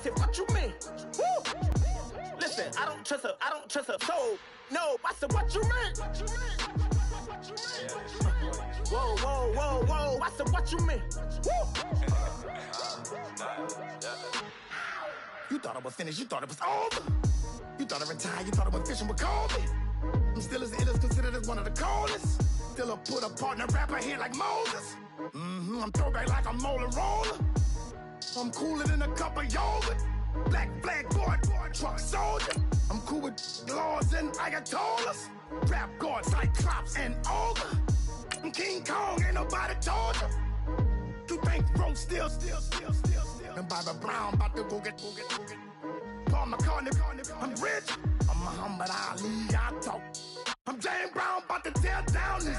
said, what you mean? Woo! Listen, I don't trust her soul. No, I said, what you mean? Whoa, whoa, whoa, whoa, I said, what you mean? Woo! You thought it was finished, you thought it was over. You thought it retired, you thought it was fishing with Kobe. I'm still as ill as considered as one of the coldest. Still a put a partner rapper here like Moses. I'm throwback like a molar roller. I'm cooler than a cup of yogurt. Black flag boy, truck soldier. I'm cool with laws and ayatollahs. Rap god, Cyclops and ogre. I'm King Kong, ain't nobody told you. You think bro still. And Bobby Brown about to go get. Paul McCartney, I'm rich. I'm Muhammad Ali, I talk. I'm James Brown, about to tear down this.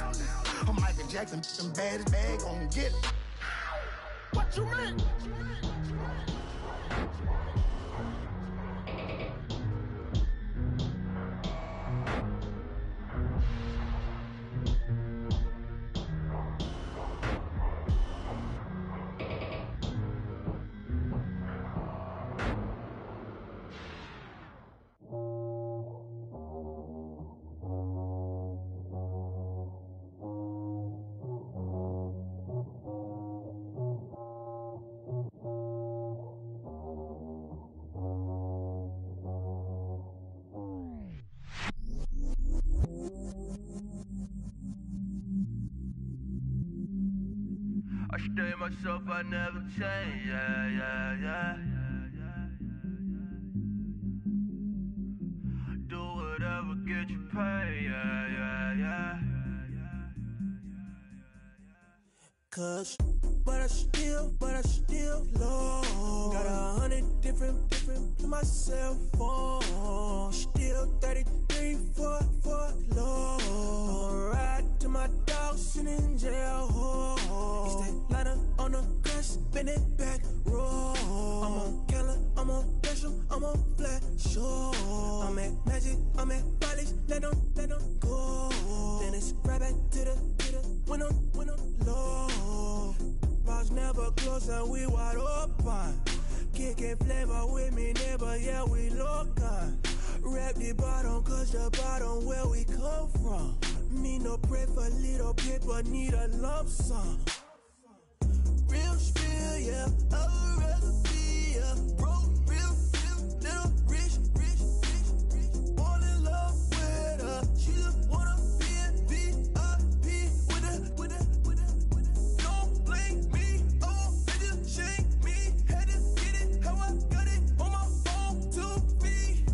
I'm Michael Jackson, some bad as bad, gon' get it. What you mean? I stay myself, I never change, yeah. Do whatever, get you paid, yeah. Cause, but I still low. Got 100 different to my cell phone. Still 33 for low. I'ma ride to my dog sitting in jail. It's that ladder on the grass, spin it back, roll. I'm on Keller, I'm on Gresham, I'm on Flat Shore. I'm at Magic, I'm at Polish, let them go. Then it's right back to the when I'm low. Bars never close and we wide open. Kicking flavor with me, neighbor, yeah, we local. Rap the bottom, cause the bottom where we come from. Me no pray for little paper, need a lump sum. Real spill, yeah, I'd rather be, yeah. Broke, real, little rich. All in love with her. She just wanna be in VIP with her. Don't blame me, oh, they just shame me. Had to get it, how I got it on my phone to be.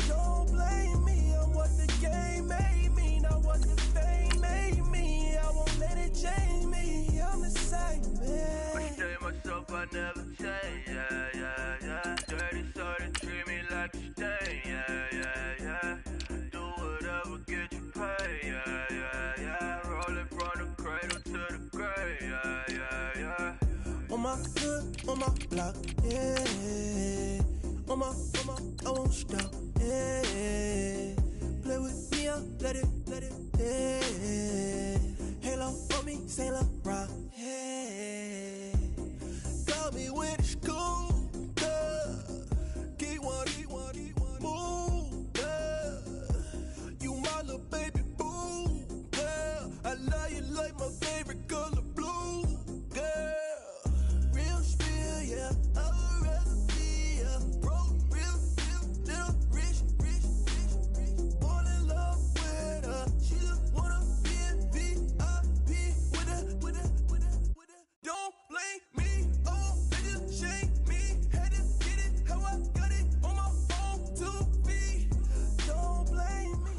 Don't blame me, I'm what the game made me, not what the fame made me. I won't let it change me, I'm the same man. I stay myself, I never change, yeah. Dirty sort of treat me like a stain, yeah. Do whatever, get you paid, yeah. Rolling from the cradle to the grave, yeah. On my hood, on my block, yeah. On my, I won't stop, yeah. Play with me, I'll let it, yeah. Halo on me, Saint Laurent, yeah. Got me with the school, yeah. Keep one, move, yeah. You my little baby boo, yeah. I love you like my favorite color blue, girl. Real spill, yeah, I'd rather be, yeah. Broke, real, little rich. All in love with her. She just wanna be in VIP with her. Don't blame me, oh, they just shame me. Had to get it, how I got it on my phone to be. Don't blame me.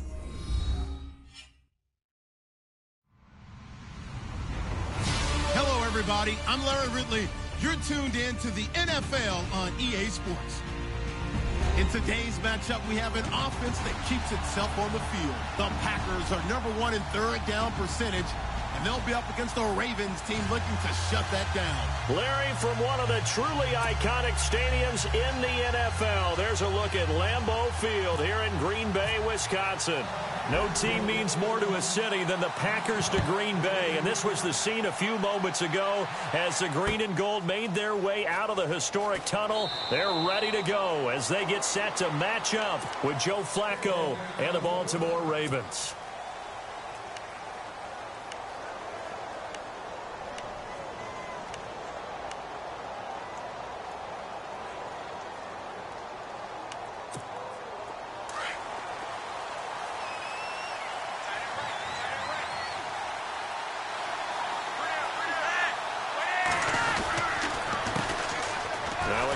Hello, everybody. I'm Larry Ridley. You're tuned in to the NFL on EA Sports. In today's matchup, we have an offense that keeps itself on the field. The Packers are #1 in third down percentage, and they'll be up against a Ravens team looking to shut that down. Larry, from one of the truly iconic stadiums in the NFL, there's a look at Lambeau Field here in Green Bay, Wisconsin. No team means more to a city than the Packers to Green Bay, and this was the scene a few moments ago as the green and gold made their way out of the historic tunnel. They're ready to go as they get set to match up with Joe Flacco and the Baltimore Ravens.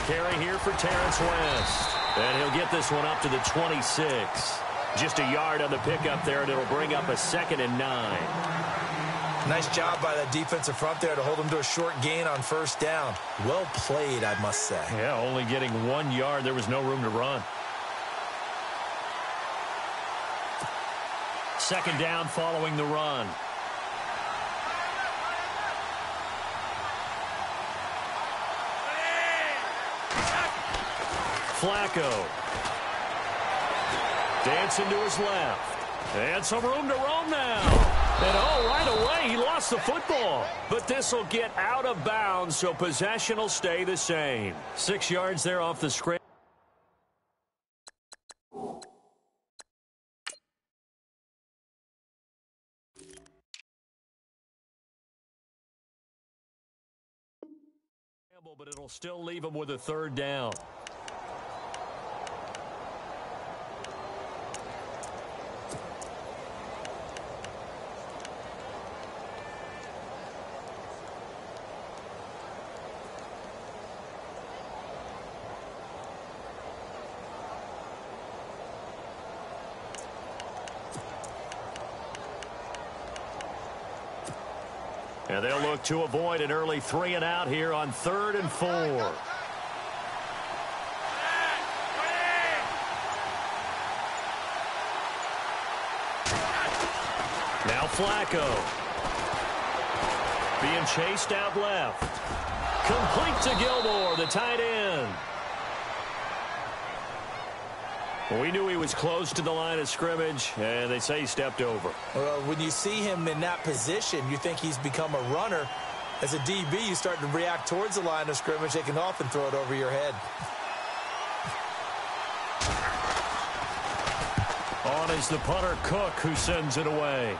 Carry here for Terrence West. And he'll get this one up to the 26. Just a yard on the pickup there, and it'll bring up a 2nd and 9. Nice job by that defensive front there to hold him to a short gain on 1st down. Well played, I must say. Yeah, only getting 1 yard. There was no room to run. 2nd down following the run. Flacco. Dancing to his left. And some room to roam now. And right away, he lost the football. But this will get out of bounds, so possession will stay the same. 6 yards there off the scramble. But it'll still leave him with a 3rd down. And they'll look to avoid an early 3 and out here on 3rd and 4. Now Flacco. Being chased out left. Complete to Gilmore, the tight end. We knew he was close to the line of scrimmage, and they say he stepped over. Well, when you see him in that position, you think he's become a runner. As a DB, you start to react towards the line of scrimmage. They can often throw it over your head. On is the punter, Cook, who sends it away.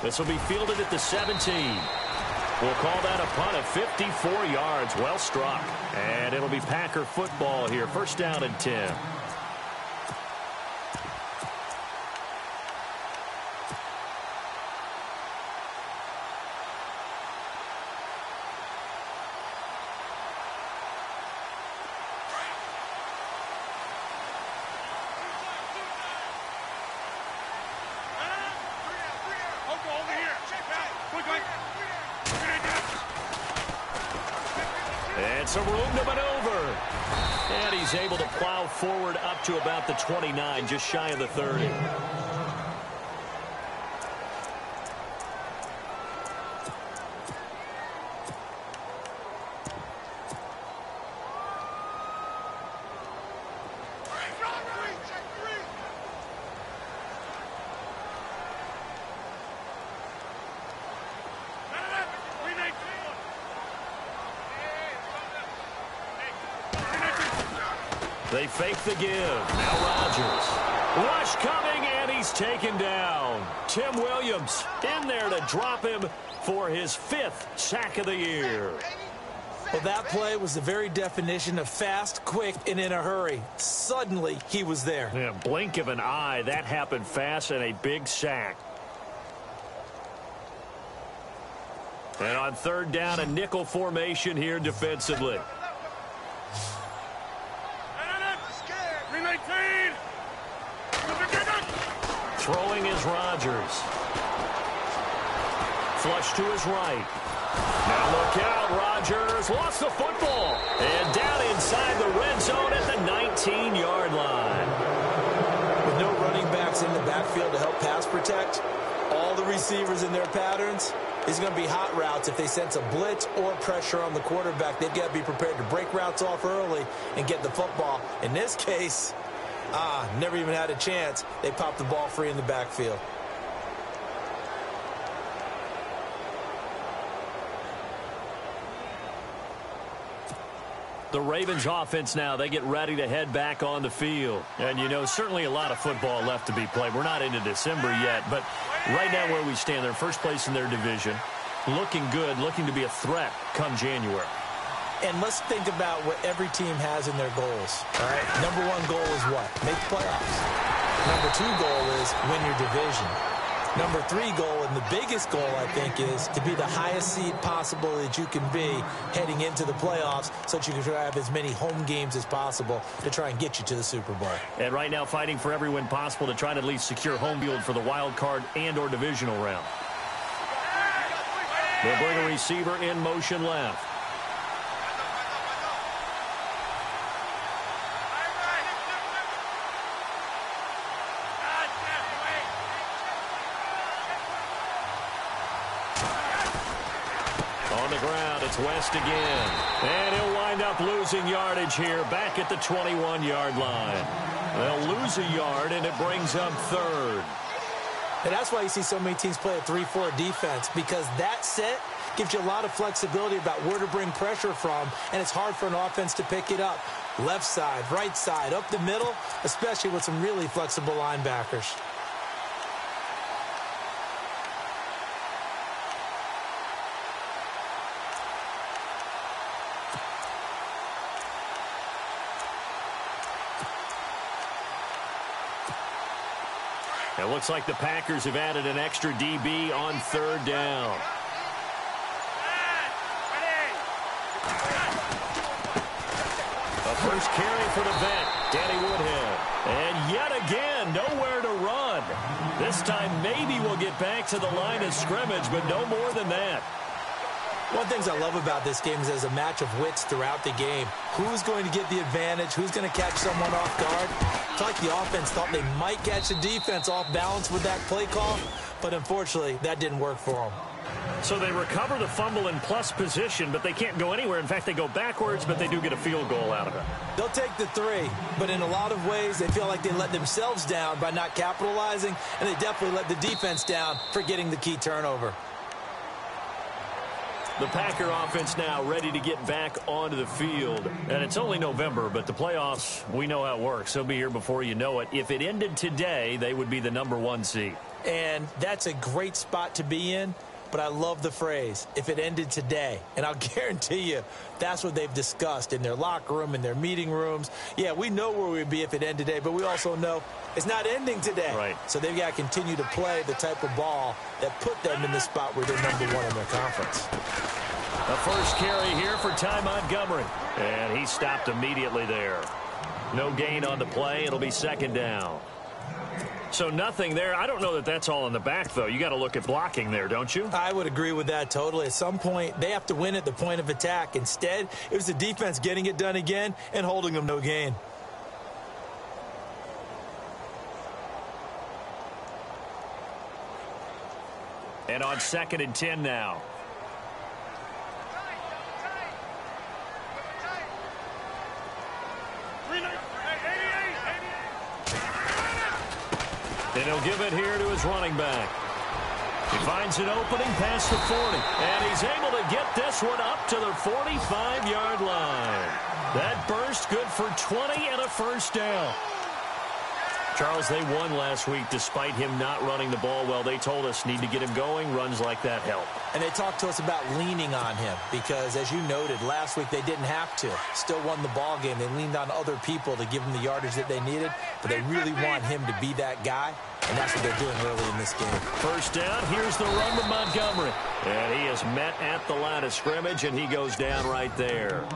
This will be fielded at the 17. We'll call that a punt of 54 yards. Well struck. And it'll be Packer football here. 1st down and 10. And some room to maneuver. And he's able to plow forward up to about the 29, just shy of the 30. They fake the give. Now Rodgers. Rush coming, and he's taken down. Tim Williams in there to drop him for his 5th sack of the year. Well, that play was the very definition of fast, quick, and in a hurry. Suddenly, he was there. Yeah, blink of an eye. That happened fast, and a big sack. And on 3rd down, a nickel formation here defensively. Throwing is Rodgers. Flush to his right. Now look out, Rodgers lost the football. And down inside the red zone at the 19-yard line. With no running backs in the backfield to help pass protect, all the receivers in their patterns. These are going to be hot routes. If they sense a blitz or pressure on the quarterback, they've got to be prepared to break routes off early and get the football. In this case, never even had a chance. They popped the ball free in the backfield. The Ravens offense now, they get ready to head back on the field. And, you know, certainly a lot of football left to be played. We're not into December yet, but right now where we stand, they're first place in their division, looking good, looking to be a threat come January. And let's think about what every team has in their goals, all right? Number one goal is what? Make the playoffs. Number two goal is win your division. Number three goal, and the biggest goal, I think, is to be the highest seed possible that you can be heading into the playoffs so that you can have as many home games as possible to try and get you to the Super Bowl. And right now fighting for every win possible to try to at least secure home field for the wild card and or divisional round. They'll bring a receiver in motion left. On the ground, it's West again. And he'll wind up losing yardage here back at the 21-yard line. They'll lose a yard, and it brings up third. And that's why you see so many teams play a 3-4 defense, because that set gives you a lot of flexibility about where to bring pressure from, and it's hard for an offense to pick it up. Left side, right side, up the middle, especially with some really flexible linebackers. It looks like the Packers have added an extra DB on third down. A first carry for the vet, Danny Woodhead. And yet again, nowhere to run. This time maybe we'll get back to the line of scrimmage, but no more than that. One of the things I love about this game is there's a match of wits throughout the game. Who's going to get the advantage? Who's going to catch someone off guard? I feel like the offense thought they might catch the defense off balance with that play call, but unfortunately, that didn't work for them. So they recover the fumble in plus position, but they can't go anywhere. In fact, they go backwards, but they do get a field goal out of it. They'll take the 3, but in a lot of ways, they feel like they let themselves down by not capitalizing, and they definitely let the defense down for getting the key turnover. The Packer offense now ready to get back onto the field. And it's only November, but the playoffs, we know how it works. They'll be here before you know it. If it ended today, they would be the #1 seed. And that's a great spot to be in. But I love the phrase, if it ended today. And I'll guarantee you, that's what they've discussed in their locker room, in their meeting rooms. Yeah, we know where we'd be if it ended today, but we also know it's not ending today. Right. So they've got to continue to play the type of ball that put them in the spot where they're #1 in their conference. The first carry here for Ty Montgomery. And he stopped immediately there. No gain on the play. It'll be second down. So nothing there. I don't know that that's all in the back, though. You got to look at blocking there, don't you? I would agree with that totally. At some point, they have to win at the point of attack. Instead, it was the defense getting it done again and holding them no gain. And on 2nd and 10 now. And he'll give it here to his running back. He finds an opening past the 40. And he's able to get this one up to the 45-yard line. That burst good for 20 and a first down. Charles, they won last week despite him not running the ball well. They told us need to get him going. Runs like that help. And they talked to us about leaning on him because, as you noted, last week they didn't have to. Still won the ball game. They leaned on other people to give them the yardage that they needed, but they really want him to be that guy, and that's what they're doing early in this game. First down, here's the run with Montgomery. And he is met at the line of scrimmage, and he goes down right there.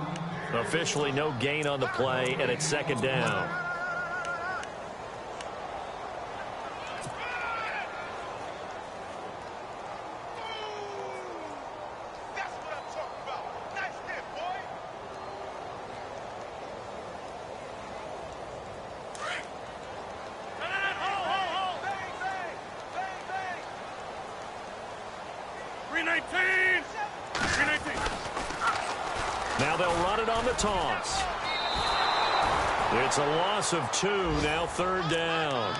Officially no gain on the play, and it's second down. Now they'll run it on the toss. It's a loss of 2, now 3rd down.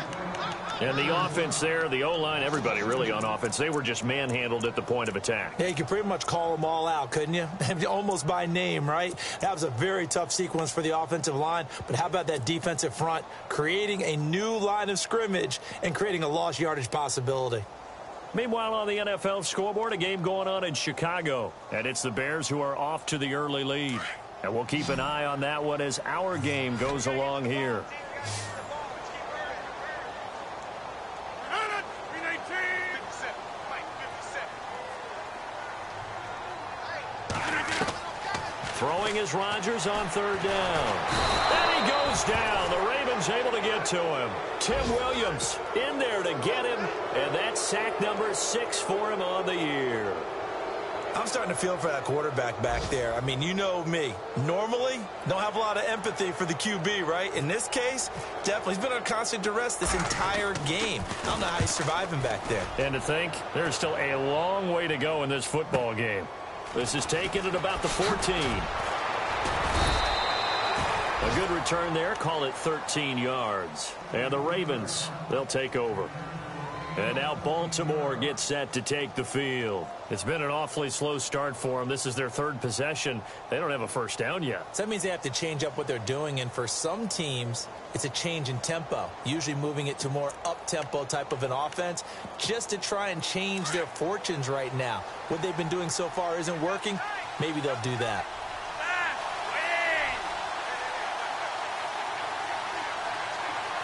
And the offense there, the O-line, everybody really on offense, they were just manhandled at the point of attack. Yeah, you could pretty much call them all out, couldn't you? Almost by name, right? That was a very tough sequence for the offensive line. But how about that defensive front creating a new line of scrimmage and creating a lost yardage possibility? Meanwhile, on the NFL scoreboard, a game going on in Chicago. And it's the Bears who are off to the early lead. And we'll keep an eye on that one as our game goes along here. Throwing is Rodgers on 3rd down. And he goes down. The Ravens able to get to him. Tim Williams in there to get him. And that's sack number 6 for him on the year. I'm starting to feel for that quarterback back there. I mean, you know me. Normally, don't have a lot of empathy for the QB, right? In this case, definitely. He's been on constant duress this entire game. I don't know how he's surviving back there. And to think, there's still a long way to go in this football game. This is taken at about the 14. A good return there. Call it 13 yards. And the Ravens, they'll take over. And now Baltimore gets set to take the field. It's been an awfully slow start for them. This is their 3rd possession. They don't have a first down yet. So that means they have to change up what they're doing. And for some teams, it's a change in tempo, usually moving it to more up-tempo type of an offense just to try and change their fortunes right now. What they've been doing so far isn't working. Maybe they'll do that.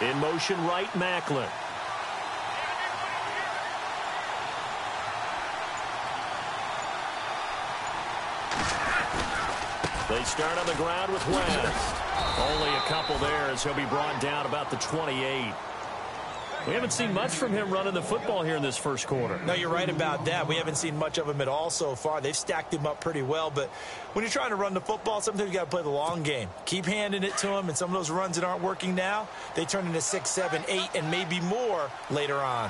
In motion, right, Macklin. They start on the ground with West. Only a couple there as he'll be brought down about the 28. We haven't seen much from him running the football here in this first quarter. No, you're right about that. We haven't seen much of him at all so far. They've stacked him up pretty well, but when you're trying to run the football, sometimes you got to play the long game. Keep handing it to him, and some of those runs that aren't working now, they turn into 6, 7, 8, and maybe more later on.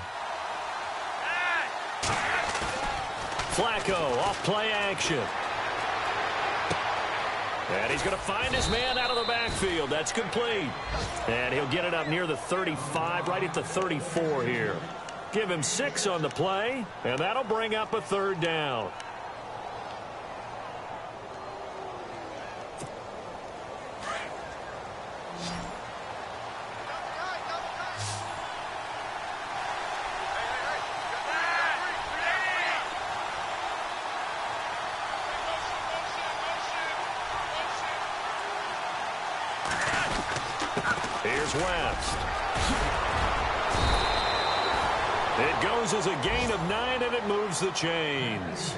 Flacco off play action. And he's going to find his man out of the backfield. That's complete. And he'll get it up near the 35, right at the 34 here. Give him 6 on the play, and that'll bring up a 3rd down. Here's West. It goes as a gain of 9, and it moves the chains.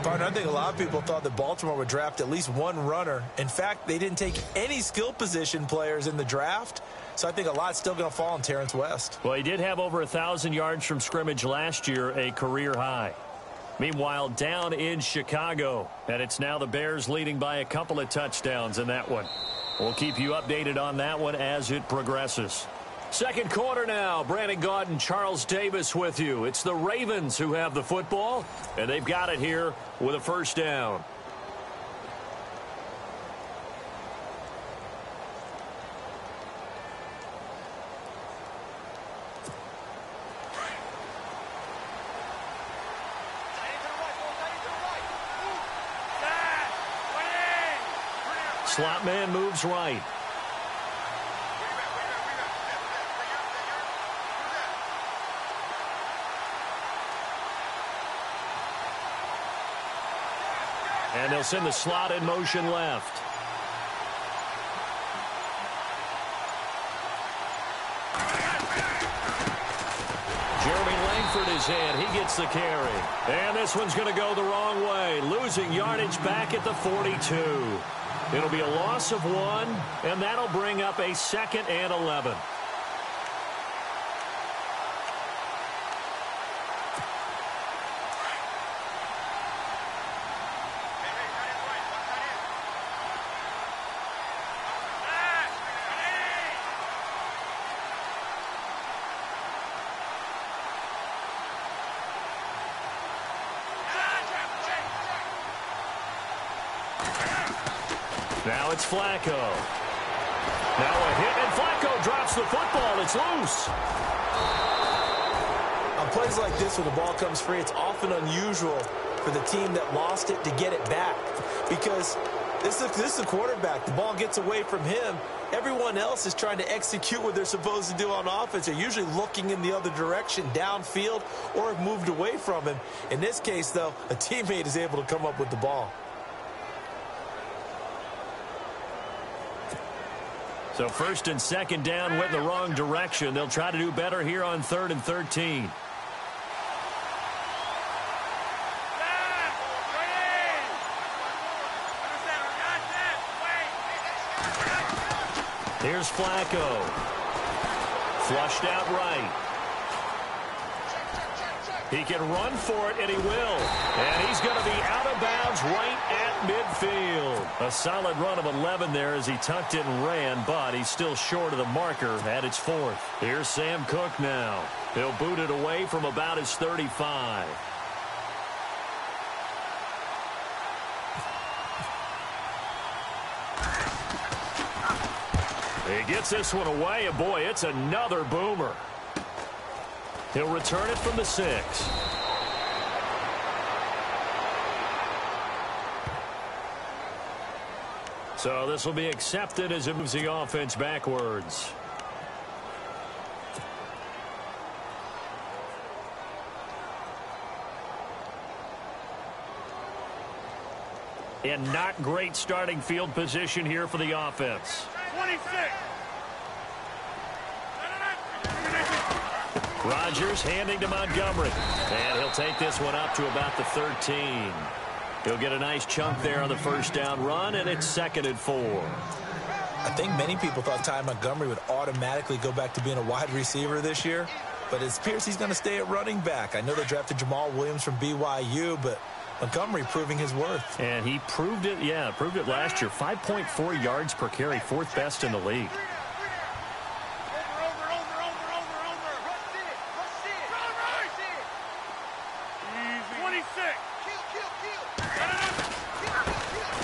Partner, I think a lot of people thought that Baltimore would draft at least one runner. In fact, they didn't take any skill position players in the draft. So I think a lot's still going to fall on Terrence West. Well, he did have over 1,000 yards from scrimmage last year, a career high. Meanwhile, down in Chicago, and it's now the Bears leading by a couple of touchdowns in that one. We'll keep you updated on that one as it progresses. Second quarter now. Brandon Gaudin, Charles Davis with you. It's the Ravens who have the football, and they've got it here with a first down. Slot man moves right. And they'll send the slot in motion left. Jeremy Langford is in. He gets the carry. And this one's going to go the wrong way. Losing yardage back at the 42. It'll be a loss of 1, and that'll bring up a 2nd and 11. Now it's Flacco. Now a hit, and Flacco drops the football. It's loose. On plays like this, when the ball comes free, it's often unusual for the team that lost it to get it back. Because this is a quarterback. The ball gets away from him. Everyone else is trying to execute what they're supposed to do on offense. They're usually looking in the other direction, downfield, or have moved away from him. In this case, though, a teammate is able to come up with the ball. So first and second down went in the wrong direction. They'll try to do better here on 3rd and 13. Here's Flacco. Flushed out right. He can run for it, and he will. And he's going to be out of bounds right at midfield. A solid run of 11 there as he tucked it and ran, but he's still short of the marker at its 4th. Here's Sam Cook now. He'll boot it away from about his 35. He gets this one away, and boy, it's another boomer. He'll return it from the 6. So this will be accepted as it moves the offense backwards. And not great starting field position here for the offense. 26. Rodgers handing to Montgomery. And he'll take this one up to about the 13. He'll get a nice chunk there on the first down run, and it's 2nd and 4. I think many people thought Ty Montgomery would automatically go back to being a wide receiver this year, but it appears he's going to stay at running back. I know they drafted Jamal Williams from BYU, but Montgomery proving his worth. And he proved it, proved it last year. 5.4 yards per carry, 4th best in the league.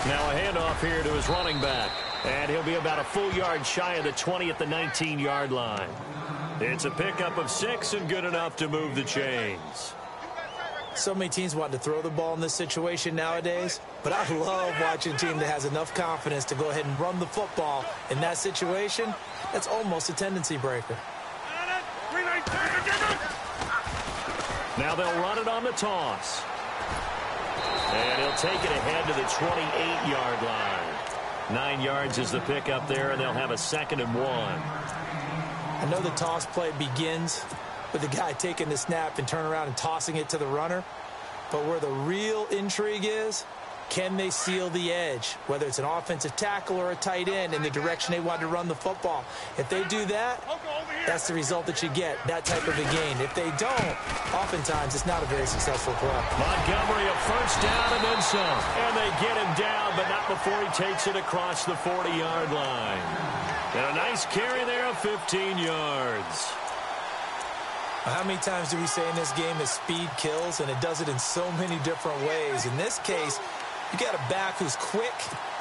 Now a handoff here to his running back. And he'll be about a full yard shy of the 20 at the 19-yard line. It's a pickup of 6 and good enough to move the chains. So many teams want to throw the ball in this situation nowadays, but I love watching a team that has enough confidence to go ahead and run the football. In that situation, that's almost a tendency breaker. Now they'll run it on the toss. And he'll take it ahead to the 28-yard line. 9 yards is the pickup there, and they'll have a 2nd and 1. I know the toss play begins with the guy taking the snap and turn around and tossing it to the runner. But where the real intrigue is, can they seal the edge, whether it's an offensive tackle or a tight end, in the direction they want to run the football? If they do that, that's the result that you get, that type of a gain. If they don't, oftentimes it's not a very successful play. Montgomery, a first down and then some. And they get him down, but not before he takes it across the 40-yard line. And a nice carry there of 15 yards. How many times do we say in this game that speed kills, and it does it in so many different ways? In this case, you got a back who's quick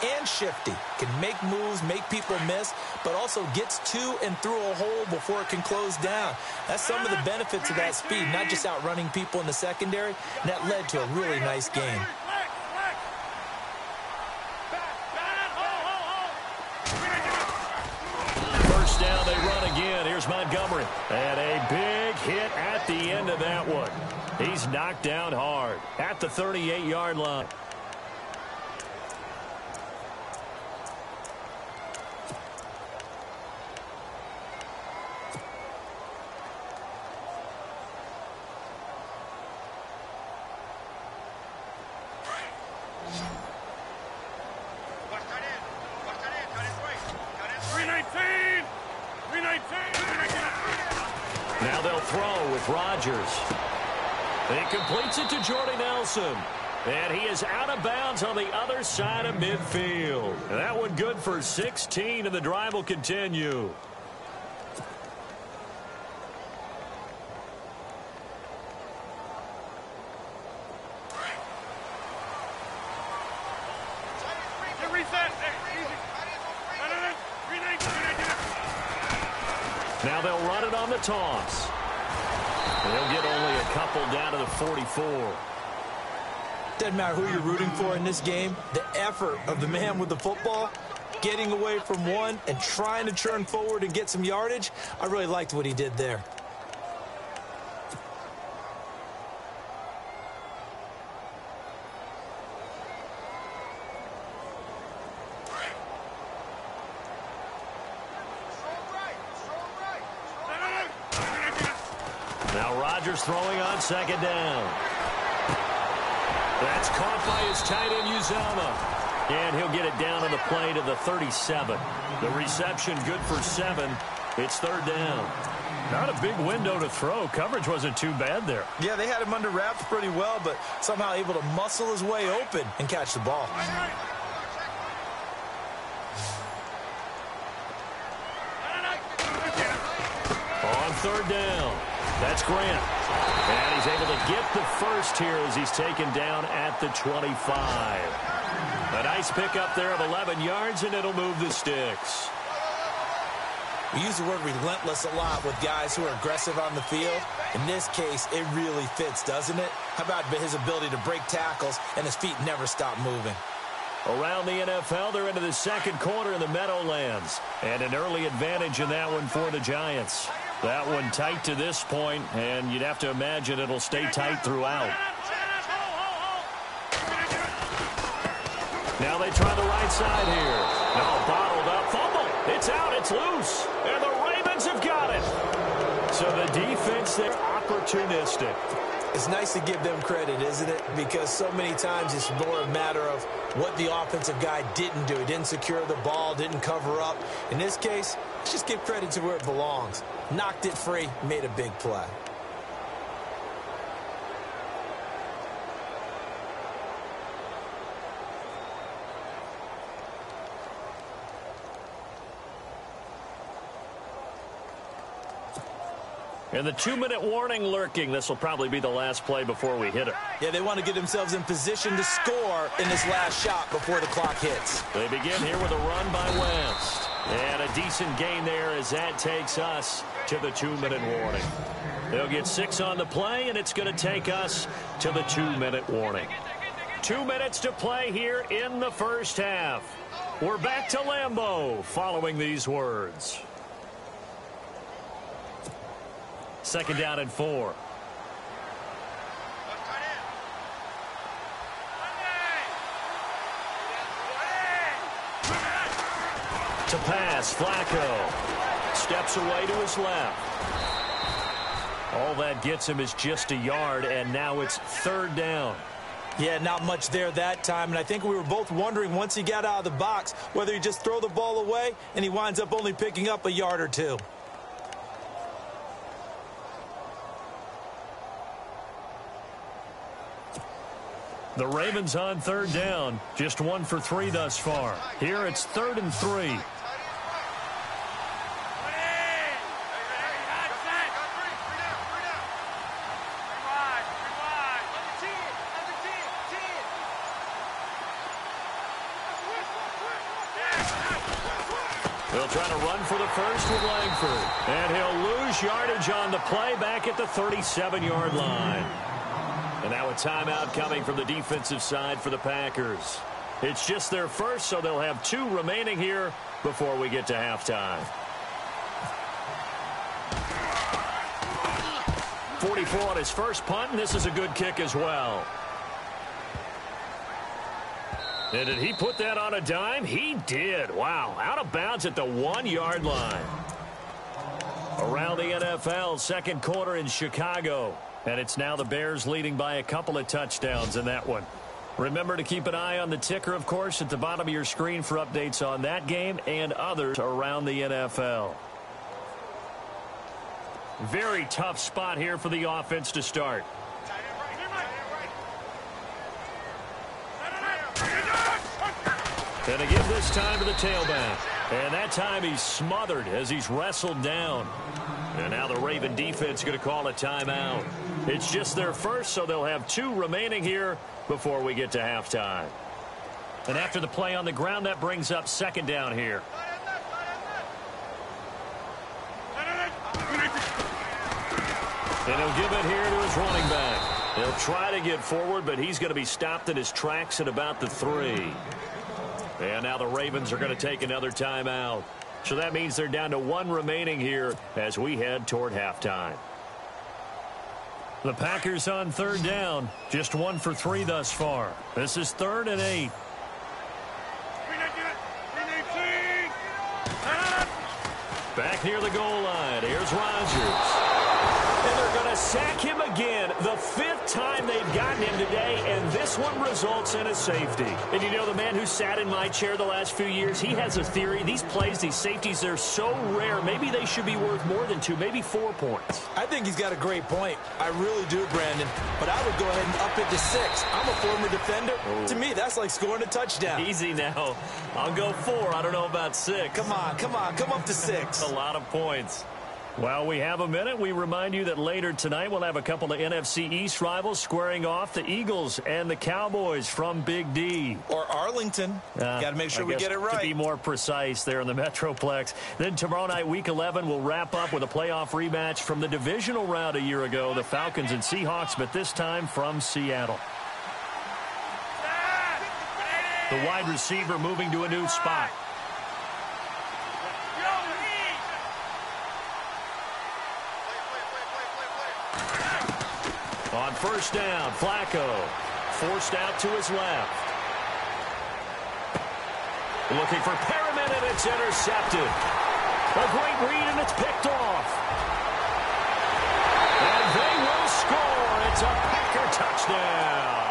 and shifty, can make moves, make people miss, but also gets to and through a hole before it can close down. That's some of the benefits of that speed, not just outrunning people in the secondary, and that led to a really nice game. First down, they run again. Here's Montgomery. And a big hit at the end of that one. He's knocked down hard at the 38-yard line. Now they'll throw with Rodgers. He completes it to Jordy Nelson. And he is out of bounds on the other side of midfield. And that one good for 16, and the drive will continue. Now they'll run it on the toss. They'll get only a couple down to the 44. Doesn't matter who you're rooting for in this game. The effort of the man with the football, getting away from one and trying to turn forward and get some yardage, I really liked what he did there. Now Rodgers throwing on second down. That's caught by his tight end, Uzama. And he'll get it down on the play to the 37. The reception good for 7. It's third down. Not a big window to throw. Coverage wasn't too bad there. Yeah, they had him under wraps pretty well, but somehow able to muscle his way open and catch the ball. On third down. That's Grant. And he's able to get the first here as he's taken down at the 25. A nice pickup there of 11 yards, and it'll move the sticks. We use the word relentless a lot with guys who are aggressive on the field. In this case, it really fits, doesn't it? How about his ability to break tackles and his feet never stop moving? Around the NFL, they're into the second quarter in the Meadowlands. And an early advantage in that one for the Giants. That one tight to this point, and you'd have to imagine it'll stay tight throughout. Now they try the right side here. No, bottled up, fumble. It's out, it's loose. And the Ravens have got it. So the defense, they're opportunistic. It's nice to give them credit, isn't it? Because so many times it's more a matter of what the offensive guy didn't do. He didn't secure the ball, didn't cover up. In this case, let's just give credit to where it belongs. Knocked it free, made a big play. And the 2-minute warning lurking. This will probably be the last play before we hit it. Yeah, they want to get themselves in position to score in this last shot before the clock hits. They begin here with a run by West. And a decent gain there as that takes us to the 2-minute warning. They'll get 6 on the play, and it's going to take us to the 2-minute warning. 2 minutes to play here in the first half. We're back to Lambeau following these words. Second down and 4. To pass, Flacco steps away to his left. All that gets him is just a yard, and now it's third down. Yeah, not much there that time, and I think we were both wondering once he got out of the box whether he just throw the ball away, and he winds up only picking up a yard or two. The Ravens on third down, just 1 for 3 thus far. Here it's 3rd and 3. They'll try to run for the first with Langford. And he'll lose yardage on the play back at the 37-yard line. And now a timeout coming from the defensive side for the Packers. It's just their first, so they'll have 2 remaining here before we get to halftime. 44 on his first punt, and this is a good kick as well. And did he put that on a dime? He did. Wow, out of bounds at the 1-yard line. Around the NFL, second quarter in Chicago. And it's now the Bears leading by a couple of touchdowns in that one. Remember to keep an eye on the ticker, of course, at the bottom of your screen for updates on that game and others around the NFL. Very tough spot here for the offense to start. And again this time to the tailback. And that time he's smothered as he's wrestled down. And now the Raven defense going to call a timeout. It's just their first, so they'll have 2 remaining here before we get to halftime. And after the play on the ground, that brings up second down here. And he'll give it here to his running back. He'll try to get forward, but he's going to be stopped in his tracks at about the 3. And now the Ravens are going to take another timeout. So that means they're down to 1 remaining here as we head toward halftime. The Packers on third down. Just 1 for 3 thus far. This is 3rd and 8. Back near the goal line. Here's Rodgers. And they're going to sack him again. The 5th time they've gotten him today, and this one results in a safety. And you know, the man who sat in my chair the last few years, he has a theory. These plays, these safeties, they're so rare. Maybe they should be worth more than 2, maybe 4 points. I think he's got a great point. I really do, Brandon. But I would go ahead and up it to 6. I'm a former defender. Oh. To me, that's like scoring a touchdown. Easy now. I'll go 4. I don't know about 6. Come on. Come up to 6. A lot of points. Well, we have a minute. We remind you that later tonight we'll have a couple of NFC East rivals squaring off, the Eagles and the Cowboys from Big D. Or Arlington. Got to make sure we get it right. To be more precise there in the Metroplex. Then tomorrow night, Week 11, we'll wrap up with a playoff rematch from the divisional round a year ago, the Falcons and Seahawks, but this time from Seattle. The wide receiver moving to a new spot. On first down, Flacco forced out to his left. Looking for Perriman, and it's intercepted. A great read, and it's picked off. And they will score. It's a Packer touchdown.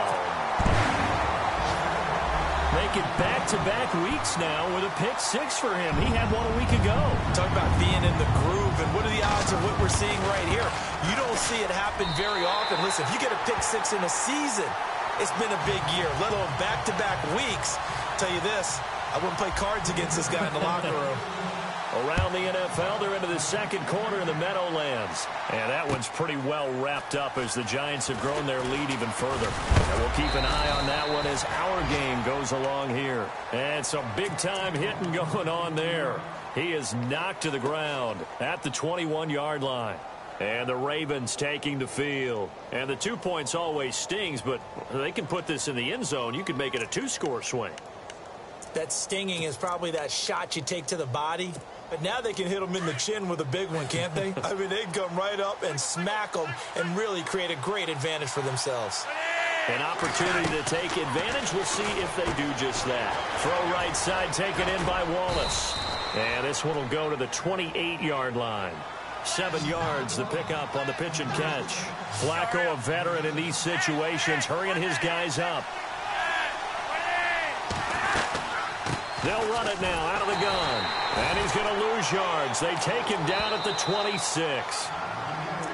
Make it back-to-back weeks now with a pick 6 for him. He had one a week ago. Talk about being in the groove, and what are the odds of what we're seeing right here? You don't see it happen very often. Listen, if you get a pick 6 in a season, it's been a big year, let alone back-to-back weeks. I'll tell you this, I wouldn't play cards against this guy in the locker room. Around the NFL, they're into the second quarter in the Meadowlands. And that one's pretty well wrapped up as the Giants have grown their lead even further. And we'll keep an eye on that one as our game goes along here. And some big-time hitting going on there. He is knocked to the ground at the 21-yard line. And the Ravens taking the field. And the 2 points always stings, but they can put this in the end zone. You could make it a 2-score swing. That stinging is probably that shot you take to the body. But now they can hit them in the chin with a big one, can't they? I mean, they can come right up and smack them and really create a great advantage for themselves. An opportunity to take advantage. We'll see if they do just that. Throw right side taken in by Wallace. And this one will go to the 28-yard line. 7 yards, the pickup on the pitch and catch. Flacco, a veteran in these situations, hurrying his guys up. They'll run it now out of the gun. And he's going to lose yards. They take him down at the 26.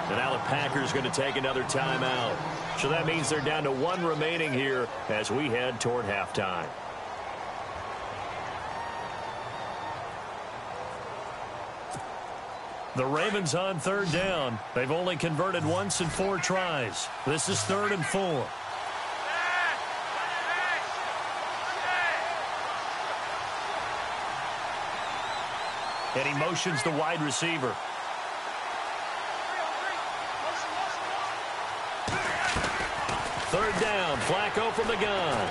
And now the Packers going to take another timeout. So that means they're down to 1 remaining here as we head toward halftime. The Ravens on third down. They've only converted once in 4 tries. This is 3rd and 4. And he motions the wide receiver. Third down, Flacco from the gun.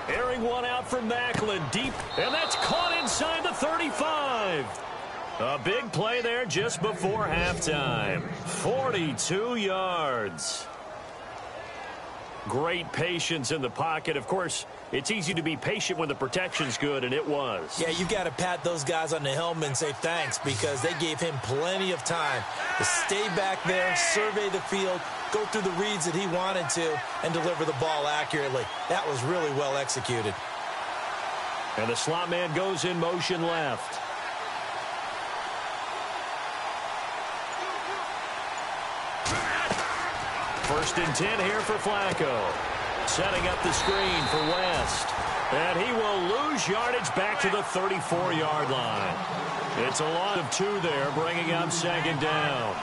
Airing one out from Macklin, deep, and that's caught inside the 35. A big play there just before halftime. 42 yards. Great patience in the pocket. Of course, it's easy to be patient when the protection's good, and it was. Yeah, you got to pat those guys on the helmet and say thanks because they gave him plenty of time to stay back there, survey the field, go through the reads that he wanted to, and deliver the ball accurately. That was really well executed. And the slot man goes in motion left. First and 10 here for Flacco. Setting up the screen for West. And he will lose yardage back to the 34-yard line. It's a lot of 2 there, bringing up second down.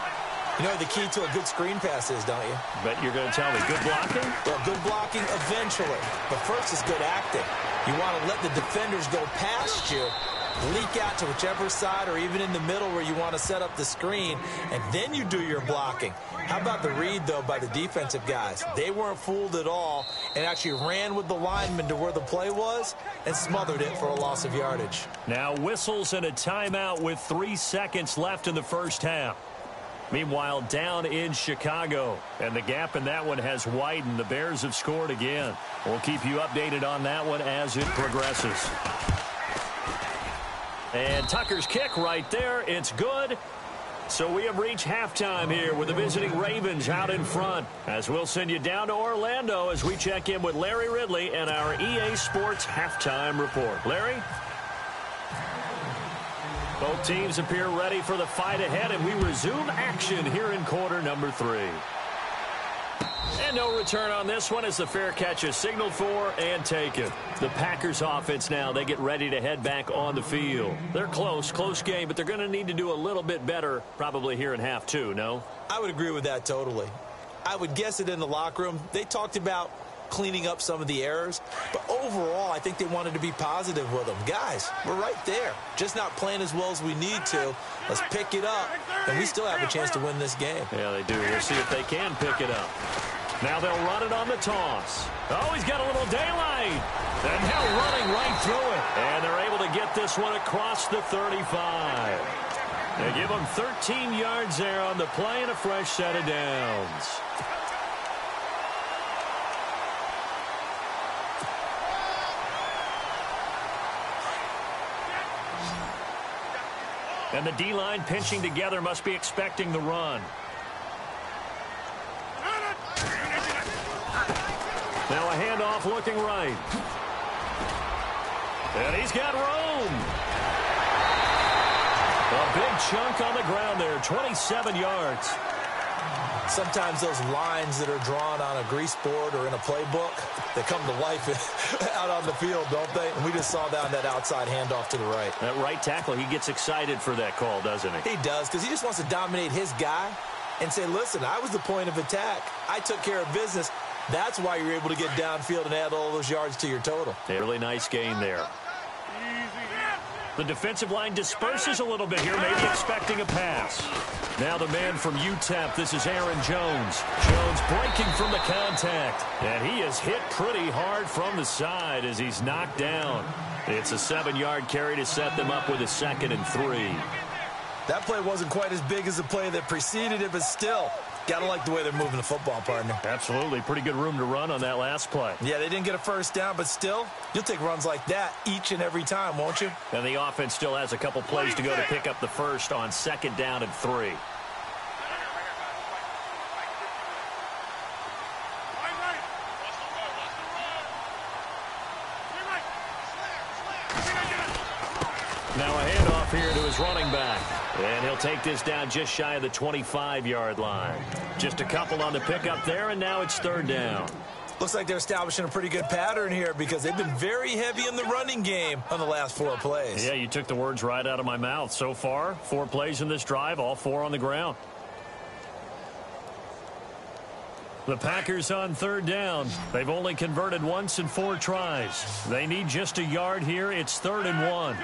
You know what the key to a good screen pass is, don't you? Bet you're going to tell me. Good blocking? Well, good blocking eventually. But first is good acting. You want to let the defenders go past you, leak out to whichever side or even in the middle where you want to set up the screen, and then you do your blocking. How about the read, though, by the defensive guys? They weren't fooled at all and actually ran with the lineman to where the play was and smothered it for a loss of yardage. Now whistles and a timeout with 3 seconds left in the first half. Meanwhile, down in Chicago, and the gap in that one has widened. The Bears have scored again. We'll keep you updated on that one as it progresses. And Tucker's kick right there. It's good. So we have reached halftime here with the visiting Ravens out in front. As we'll send you down to Orlando as we check in with Larry Ridley and our EA Sports halftime report. Larry? Both teams appear ready for the fight ahead, and we resume action here in quarter number 3. And no return on this one as the fair catch is signaled for and taken. The Packers offense now, they get ready to head back on the field. They're close game, but they're going to need to do a little bit better probably here in half 2, no? I would agree with that totally. I would guess it in the locker room. They talked about cleaning up some of the errors, but overall I think they wanted to be positive with them. Guys, we're right there, just not playing as well as we need to. Let's pick it up, and we still have a chance to win this game. Yeah, they do. We'll see if they can pick it up. Now they'll run it on the toss. Oh, he's got a little daylight. And now running right through it. And they're able to get this one across the 35. They give them 13 yards there on the play and a fresh set of downs. And the D-line pinching together must be expecting the run. Now a handoff looking right. And he's got room. A big chunk on the ground there, 27 yards. Sometimes those lines that are drawn on a grease board or in a playbook, they come to life out on the field, don't they? And we just saw that on that outside handoff to the right. That right tackle, he gets excited for that call, doesn't he? He does, because he just wants to dominate his guy and say, listen, I was the point of attack. I took care of business. That's why you're able to get downfield and add all those yards to your total. A really nice gain there. The defensive line disperses a little bit here, maybe expecting a pass. Now the man from UTEP, this is Aaron Jones. Jones breaking from the contact. And he is hit pretty hard from the side as he's knocked down. It's a 7-yard carry to set them up with a 2nd and 3. That play wasn't quite as big as the play that preceded it, but still, gotta like the way they're moving the football, partner. Absolutely. Pretty good room to run on that last play. Yeah, they didn't get a first down, but still, you'll take runs like that each and every time, won't you? And the offense still has a couple plays to go to pick up the first on 2nd down and 3. Now a handoff here to his running back. And he'll take this down just shy of the 25-yard line. Just a couple on the pickup there, and now it's 3rd down. Looks like they're establishing a pretty good pattern here because they've been very heavy in the running game on the last 4 plays. Yeah, you took the words right out of my mouth. So far, 4 plays in this drive, all 4 on the ground. The Packers on 3rd down. They've only converted once in 4 tries. They need just a yard here. It's 3rd and 1.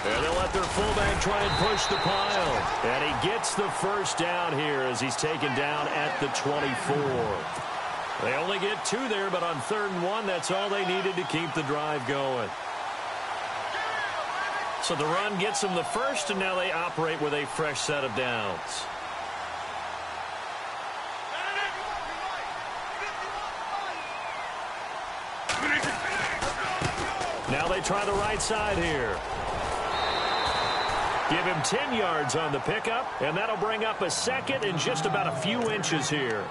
And they'll let their fullback try and push the pile. And he gets the first down here as he's taken down at the 24. They only get 2 there, but on 3rd and 1, that's all they needed to keep the drive going. So the run gets them the first, and now they operate with a fresh set of downs. Now they try the right side here. Give him 10 yards on the pickup, and that'll bring up a 2nd and just about a few inches here.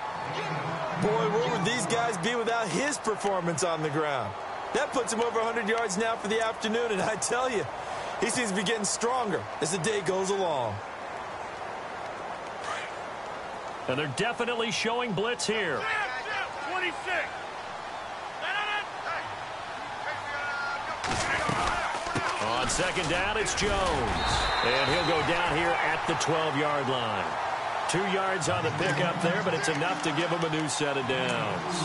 Boy, where would these guys be without his performance on the ground? That puts him over 100 yards now for the afternoon, and I tell you, he seems to be getting stronger as the day goes along. And they're definitely showing blitz here. 26. On second down, it's Jones. And he'll go down here at the 12-yard line. 2 yards on the pickup there, but it's enough to give him a new set of downs.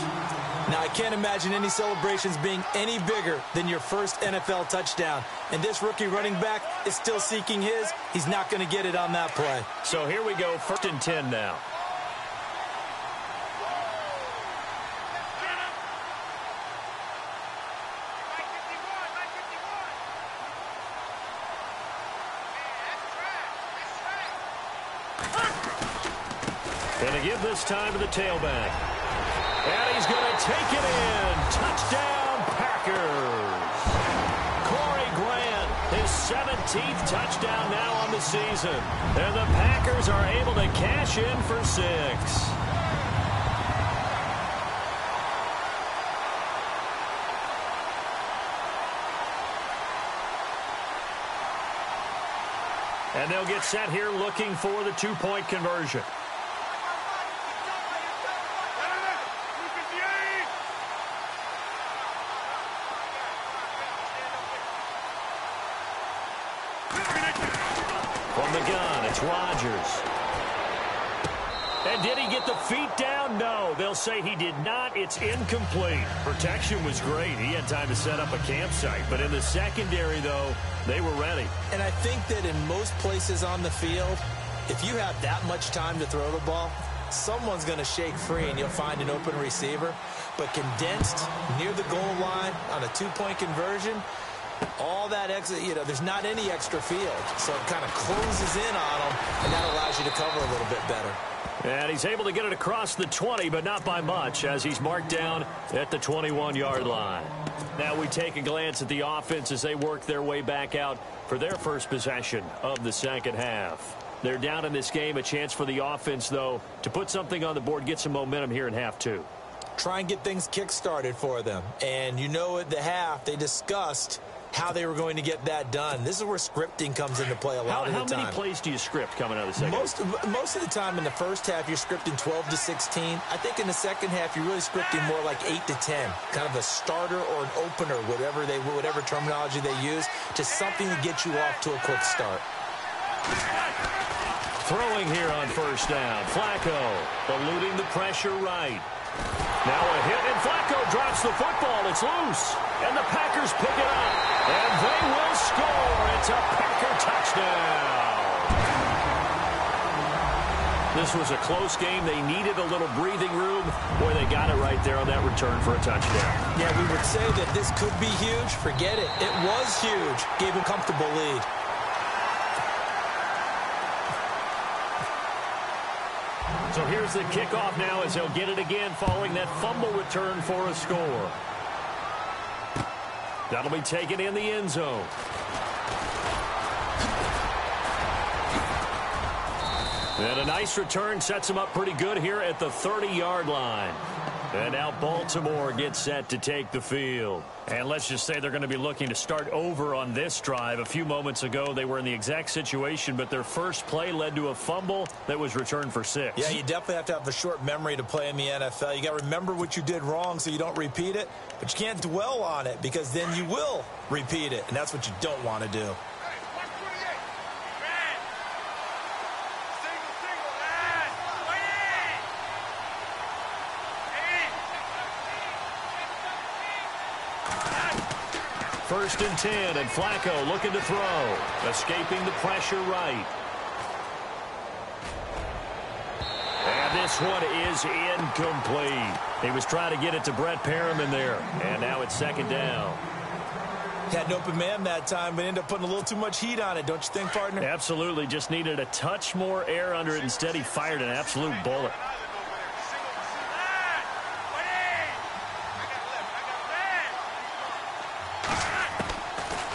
Now, I can't imagine any celebrations being any bigger than your first NFL touchdown. And this rookie running back is still seeking his. He's not going to get it on that play. So here we go, 1st and 10 now. And to give this time to the tailback. And he's going to take it in. Touchdown, Packers. Corey Grant, his 17th touchdown now on the season. And the Packers are able to cash in for 6. And they'll get set here looking for the 2-point conversion. From the gun, it's Rodgers. And did he get the feet down? No, they'll say he did not. It's incomplete. Protection was great. He had time to set up a campsite. But in the secondary, though, they were ready. And I think that in most places on the field, if you have that much time to throw the ball, someone's going to shake free and you'll find an open receiver. But condensed near the goal line on a 2-point conversion, all that extra, there's not any extra field. So it kind of closes in on them, and that allows you to cover a little bit better. And he's able to get it across the 20, but not by much, as he's marked down at the 21-yard line. Now we take a glance at the offense as they work their way back out for their first possession of the second half. They're down in this game. A chance for the offense, though, to put something on the board, get some momentum here in half 2. Try and get things kick-started for them. And at the half, they discussed how they were going to get that done. This is where scripting comes into play a lot of the time. How many plays do you script coming out of the second? Most of the time in the first half, you're scripting 12 to 16. I think in the second half, you're really scripting more like 8 to 10. Kind of a starter or an opener, whatever terminology they use, just something to get you off to a quick start. Throwing here on first down. Flacco eluding the pressure right. Now a hit, and Flacco drops the football. It's loose, and the Packers pick it up, and they will score. It's a Packer touchdown. This was a close game. They needed a little breathing room. Boy, they got it right there on that return for a touchdown. Yeah, we would say that this could be huge. Forget it. It was huge. Gave a comfortable lead. So here's the kickoff now as they'll get it again following that fumble return for a score. That'll be taken in the end zone. And a nice return sets him up pretty good here at the 30-yard line. And now Baltimore gets set to take the field. And let's just say they're going to be looking to start over on this drive. A few moments ago, they were in the exact situation, but their first play led to a fumble that was returned for 6. Yeah, you definitely have to have a short memory to play in the NFL. You got to remember what you did wrong so you don't repeat it, but you can't dwell on it because then you will repeat it, and that's what you don't want to do. First and 10, and Flacco looking to throw. Escaping the pressure right. And this one is incomplete. He was trying to get it to Brett Perriman there. And now it's second down. Had an open man that time, but ended up putting a little too much heat on it, don't you think, partner? Absolutely. Just needed a touch more air under it. Instead, he fired an absolute bullet.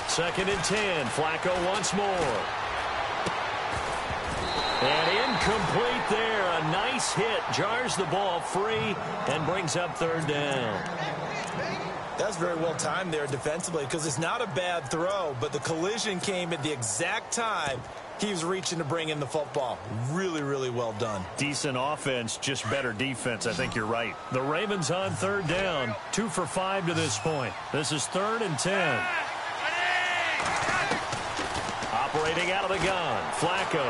Second and 10. Flacco once more. And incomplete there. A nice hit. Jars the ball free and brings up third down. That's very well timed there defensively because it's not a bad throw, but the collision came at the exact time he was reaching to bring in the football. Really, really well done. Decent offense, just better defense. I think you're right. The Ravens on third down. 2 for 5 to this point. This is 3rd and 10. Fading out of the gun, Flacco.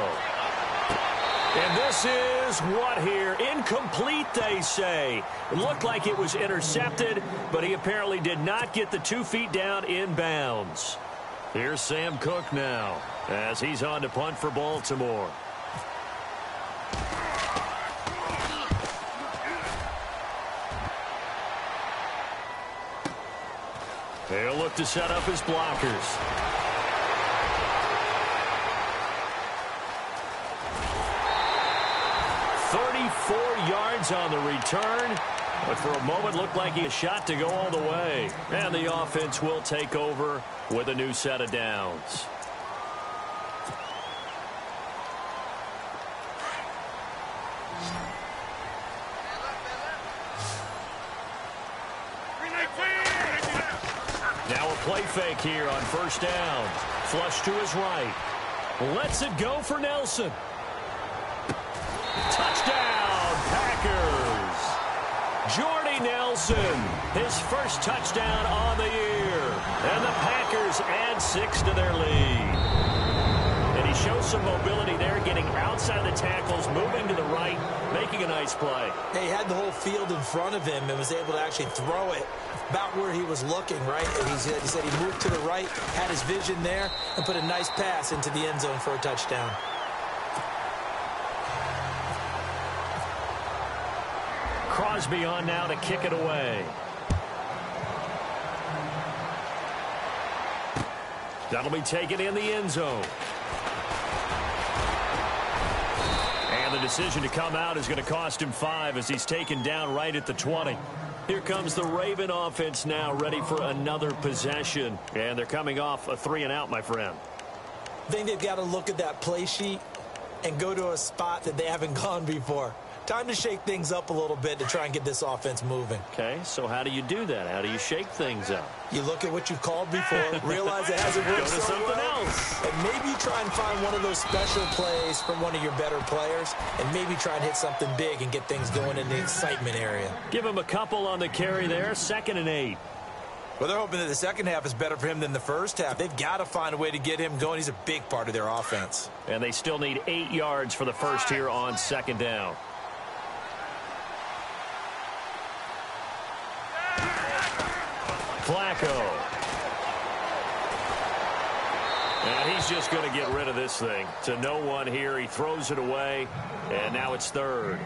And this is what here? Incomplete, they say. It looked like it was intercepted, but he apparently did not get the 2 feet down in bounds. Here's Sam Cook now as he's on to punt for Baltimore. They'll look to set up his blockers. Yards on the return, but for a moment looked like he had a shot to go all the way. And the offense will take over with a new set of downs. Now a play fake here on first down. Flush to his right. Lets it go for Nelson. Touchdown, Packers. Jordy Nelson, his first touchdown on the year. And the Packers add 6 to their lead. And he shows some mobility there, getting outside the tackles, moving to the right, making a nice play. He had the whole field in front of him and was able to actually throw it about where he was looking, right? And he said he moved to the right, had his vision there, and put a nice pass into the end zone for a touchdown. Crosby on now to kick it away. That'll be taken in the end zone. And the decision to come out is going to cost him 5 as he's taken down right at the 20. Here comes the Raven offense now, ready for another possession. And they're coming off a 3-and-out, my friend. I think they've got to look at that play sheet and go to a spot that they haven't gone before. Time to shake things up a little bit to try and get this offense moving. Okay, so how do you do that? How do you shake things up? You look at what you've called before, realize it hasn't worked so something else. And maybe try and find one of those special plays from one of your better players, and maybe try and hit something big and get things going in the excitement area. Give him a couple on the carry there, 2nd and 8. Well, they're hoping that the second half is better for him than the first half. They've got to find a way to get him going. He's a big part of their offense. And they still need 8 yards for the first here on 2nd down. Flacco. And he's just going to get rid of this thing. To no one here. He throws it away, and now it's 3rd.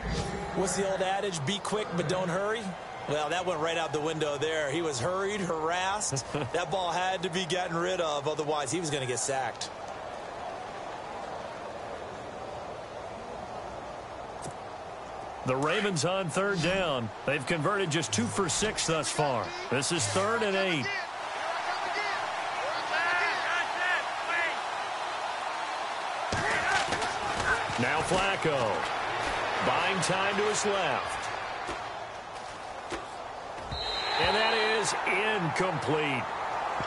What's the old adage? Be quick, but don't hurry? Well, that went right out the window there. He was hurried, harassed. That ball had to be gotten rid of. Otherwise, he was going to get sacked. The Ravens on 3rd down. They've converted just 2 for 6 thus far. This is 3rd and 8. Now Flacco. Buying time to his left. And that is incomplete.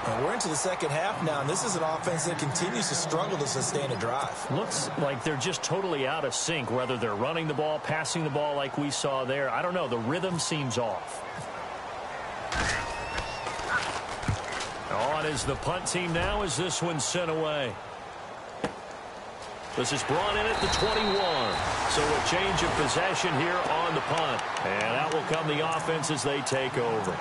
And we're into the second half now, and this is an offense that continues to struggle to sustain a drive. Looks like they're just totally out of sync, whether they're running the ball, passing the ball like we saw there. I don't know. The rhythm seems off. On is the punt team now as this one's sent away. This is brought in at the 21. So a change of possession here on the punt. And out will come the offense as they take over.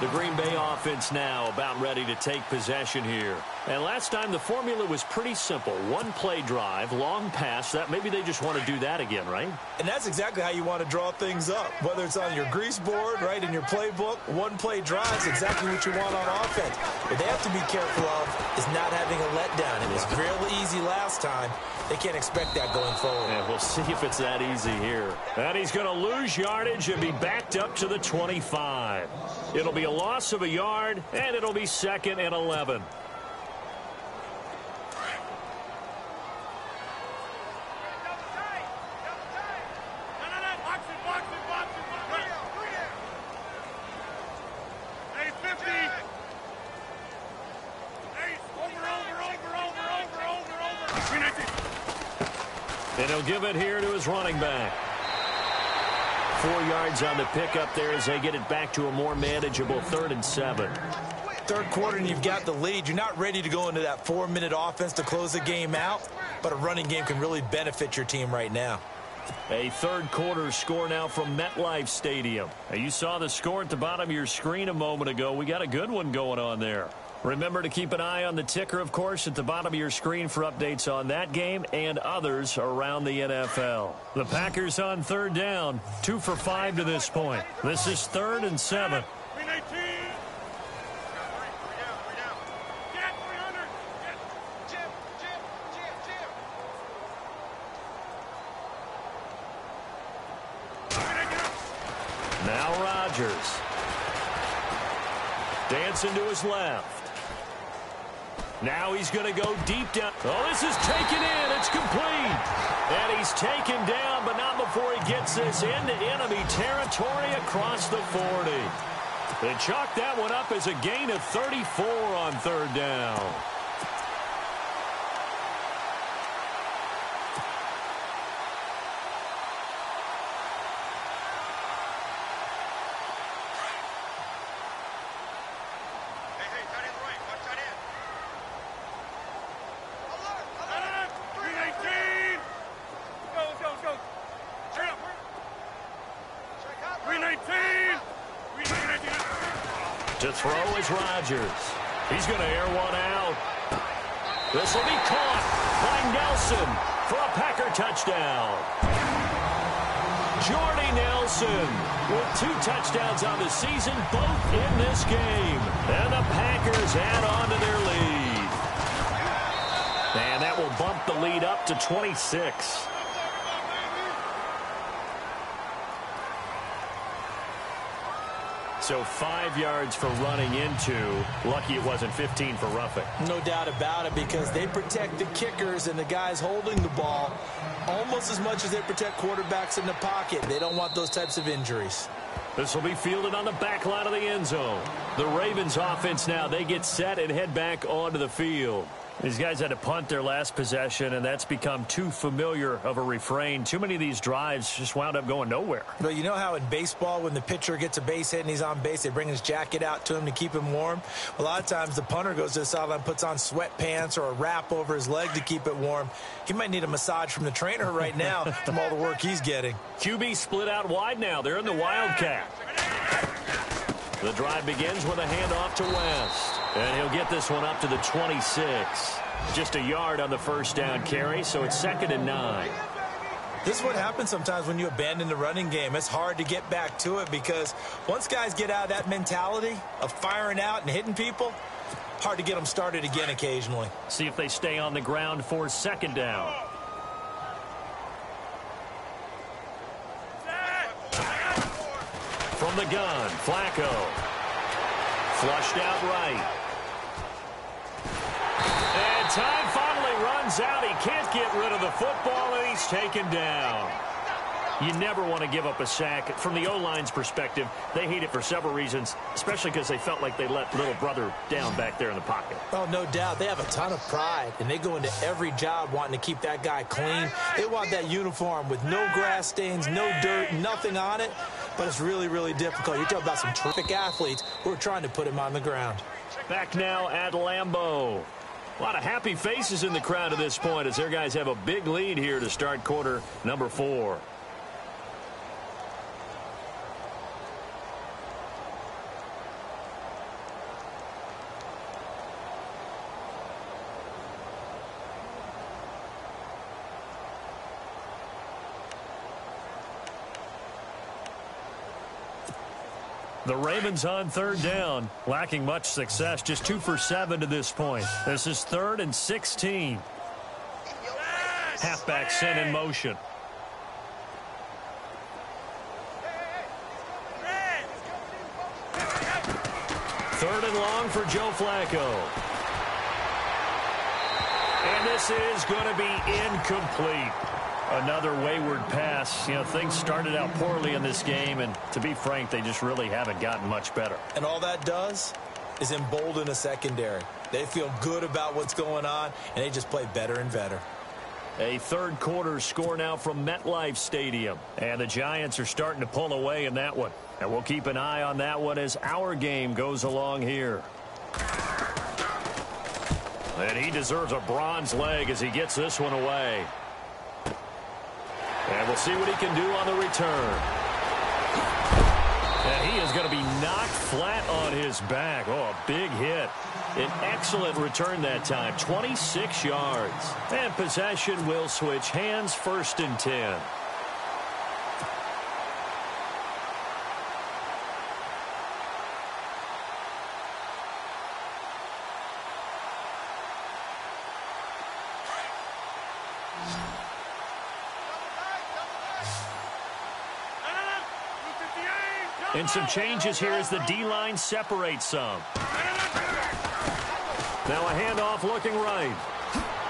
The Green Bay offense now about ready to take possession here. And last time the formula was pretty simple. One play drive, long pass. That maybe they just want to do that again, right? And that's exactly how you want to draw things up. Whether it's on your grease board, right, in your playbook, one play drive is exactly what you want on offense. What they have to be careful of is not having a letdown. It was real easy last time. They can't expect that going forward. Yeah, we'll see if it's that easy here. And he's going to lose yardage and be backed up to the 25. It'll be a loss of a yard, and it'll be 2nd and 11. And he'll give it here to his running back. 4 yards on the pickup there as they get it back to a more manageable 3rd and 7. third quarter and you've got the lead, you're not ready to go into that 4-minute offense to close the game out, but a running game can really benefit your team right now. A third quarter score now from MetLife Stadium. Now, you saw the score at the bottom of your screen a moment ago. We got a good one going on there. Remember to keep an eye on the ticker, of course, at the bottom of your screen for updates on that game and others around the NFL. The Packers on third down, 2 for 5 to this point. This is 3rd and 7. Now Rodgers. Dancing to his left. Now he's going to go deep down. Oh, this is taken in. It's complete. And he's taken down, but not before he gets this into enemy territory across the 40. They chalk that one up as a gain of 34 on third down. To throw is Rodgers. He's going to air one out. This will be caught by Nelson for a Packer touchdown. Jordy Nelson with 2 touchdowns on the season, both in this game. And the Packers add on to their lead. And that will bump the lead up to 26. So 5 yards for running into. Lucky it wasn't 15 for roughing. No doubt about it, because they protect the kickers and the guys holding the ball almost as much as they protect quarterbacks in the pocket. They don't want those types of injuries. This will be fielded on the back line of the end zone. The Ravens offense now, they get set and head back onto the field. These guys had to punt their last possession, and that's become too familiar of a refrain. Too many of these drives just wound up going nowhere. But you know how in baseball, when the pitcher gets a base hit and he's on base, they bring his jacket out to him to keep him warm? A lot of times the punter goes to the sideline, puts on sweatpants or a wrap over his leg to keep it warm. He might need a massage from the trainer right now from all the work he's getting. QB split out wide now. They're in the Wildcat. The drive begins with a handoff to West. And he'll get this one up to the 26. Just a yard on the first down carry, so it's 2nd and 9. This is what happens sometimes when you abandon the running game. It's hard to get back to it because once guys get out of that mentality of firing out and hitting people, hard to get them started again occasionally. See if they stay on the ground for 2nd down. From the gun, Flacco. Flushed out right. And time finally runs out. He can't get rid of the football, and he's taken down. You never want to give up a sack. From the O-line's perspective, they hate it for several reasons, especially because they felt like they let little brother down back there in the pocket. Oh, no doubt. They have a ton of pride, and they go into every job wanting to keep that guy clean. They want that uniform with no grass stains, no dirt, nothing on it. But it's really, really difficult. You're talking about some terrific athletes who are trying to put him on the ground. Back now at Lambeau. A lot of happy faces in the crowd at this point as their guys have a big lead here to start quarter number 4. The Ravens on third down, lacking much success, just 2 for 7 to this point. This is 3rd and 16. Halfback sent in motion. Third and long for Joe Flacco. And this is going to be incomplete. Another wayward pass. You know, things started out poorly in this game, and to be frank, they just really haven't gotten much better. And all that does is embolden a secondary. They feel good about what's going on, and they just play better and better. A third quarter score now from MetLife Stadium. And the Giants are starting to pull away in that one. And we'll keep an eye on that one as our game goes along here. And he deserves a bronze leg as he gets this one away. And we'll see what he can do on the return. And he is going to be knocked flat on his back. Oh, a big hit. An excellent return that time, 26 yards. And possession will switch hands, 1st and 10. And some changes here as the D-line separates some. Now a handoff looking right.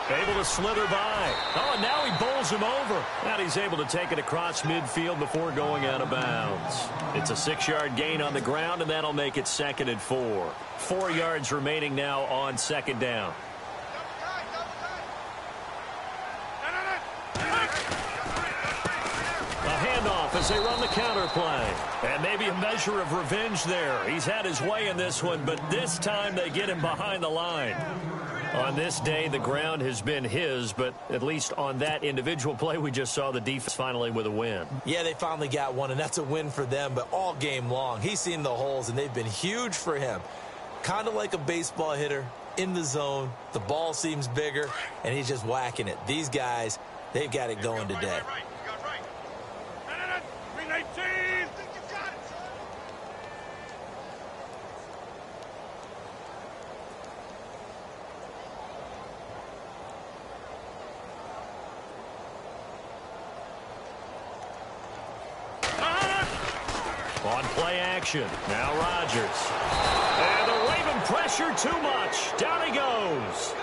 Able to slither by. Oh, and now he bowls him over. And he's able to take it across midfield before going out of bounds. It's a 6-yard gain on the ground, and that'll make it 2nd and 4. 4 yards remaining now on 2nd down. As they run the counter play. And maybe a measure of revenge there. He's had his way in this one, but this time they get him behind the line. On this day, the ground has been his, but at least on that individual play, we just saw the defense finally with a win. Yeah, they finally got one, and that's a win for them, but all game long, he's seen the holes, and they've been huge for him. Kind of like a baseball hitter in the zone. The ball seems bigger, and he's just whacking it. These guys, they've got it going today. On play action, now Rodgers. And the Raven pressure too much. Down he goes.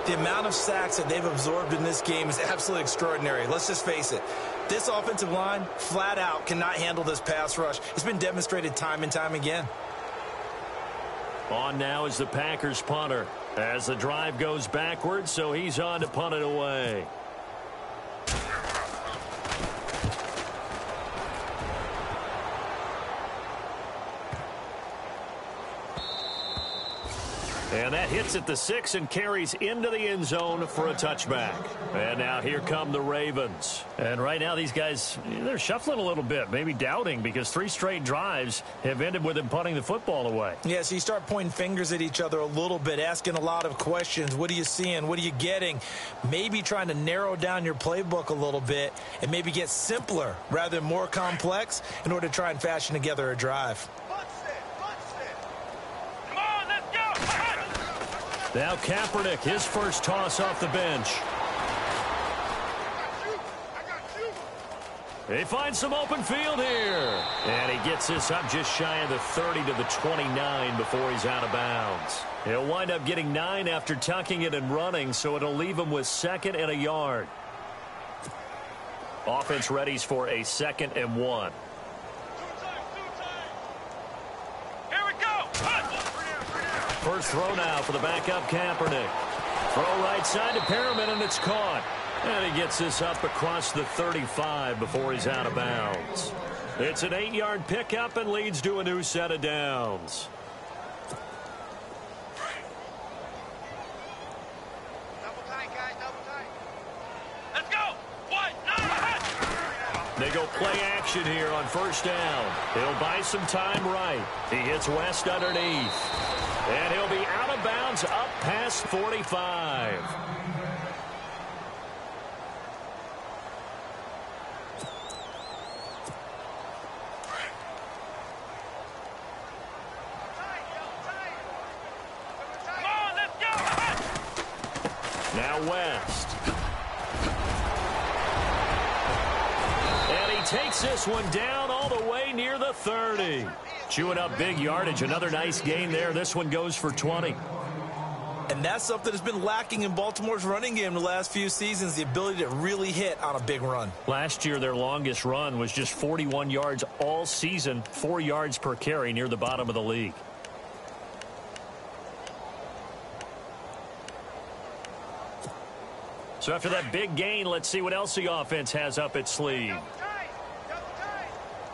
The amount of sacks that they've absorbed in this game is absolutely extraordinary. Let's just face it. This offensive line, flat out, cannot handle this pass rush. It's been demonstrated time and time again. On now is the Packers punter. As the drive goes backwards, so he's on to punt it away. And that hits at the 6 and carries into the end zone for a touchback. And now here come the Ravens. And right now these guys, they're shuffling a little bit, maybe doubting, because 3 straight drives have ended with them punting the football away. Yeah, so you start pointing fingers at each other a little bit, asking a lot of questions. What are you seeing? What are you getting? Maybe trying to narrow down your playbook a little bit and maybe get simpler rather than more complex in order to try and fashion together a drive. Now Kaepernick, his first toss off the bench. He finds some open field here. And he gets this up just shy of the 30 to the 29 before he's out of bounds. He'll wind up getting 9 after tucking it and running, so it'll leave him with 2nd and a yard. Offense readies for a 2nd and 1. First throw now for the backup Kaepernick. Throw right side to Perriman, and it's caught. And he gets this up across the 35 before he's out of bounds. It's an 8-yard pickup and leads to a new set of downs. Double tight, guys, double tight. Let's go. 1, 9. They go play action here on first down. He'll buy some time right. He hits West underneath. And he'll be out of bounds up past 45. Come on, let's go. Now West. And he takes this one down all the way near the 30. Chewing up big yardage. Another nice gain there. This one goes for 20. And that's something that's been lacking in Baltimore's running game the last few seasons, the ability to really hit on a big run. Last year, their longest run was just 41 yards all season, 4 yards per carry, near the bottom of the league. So after that big gain, let's see what else the offense has up its sleeve.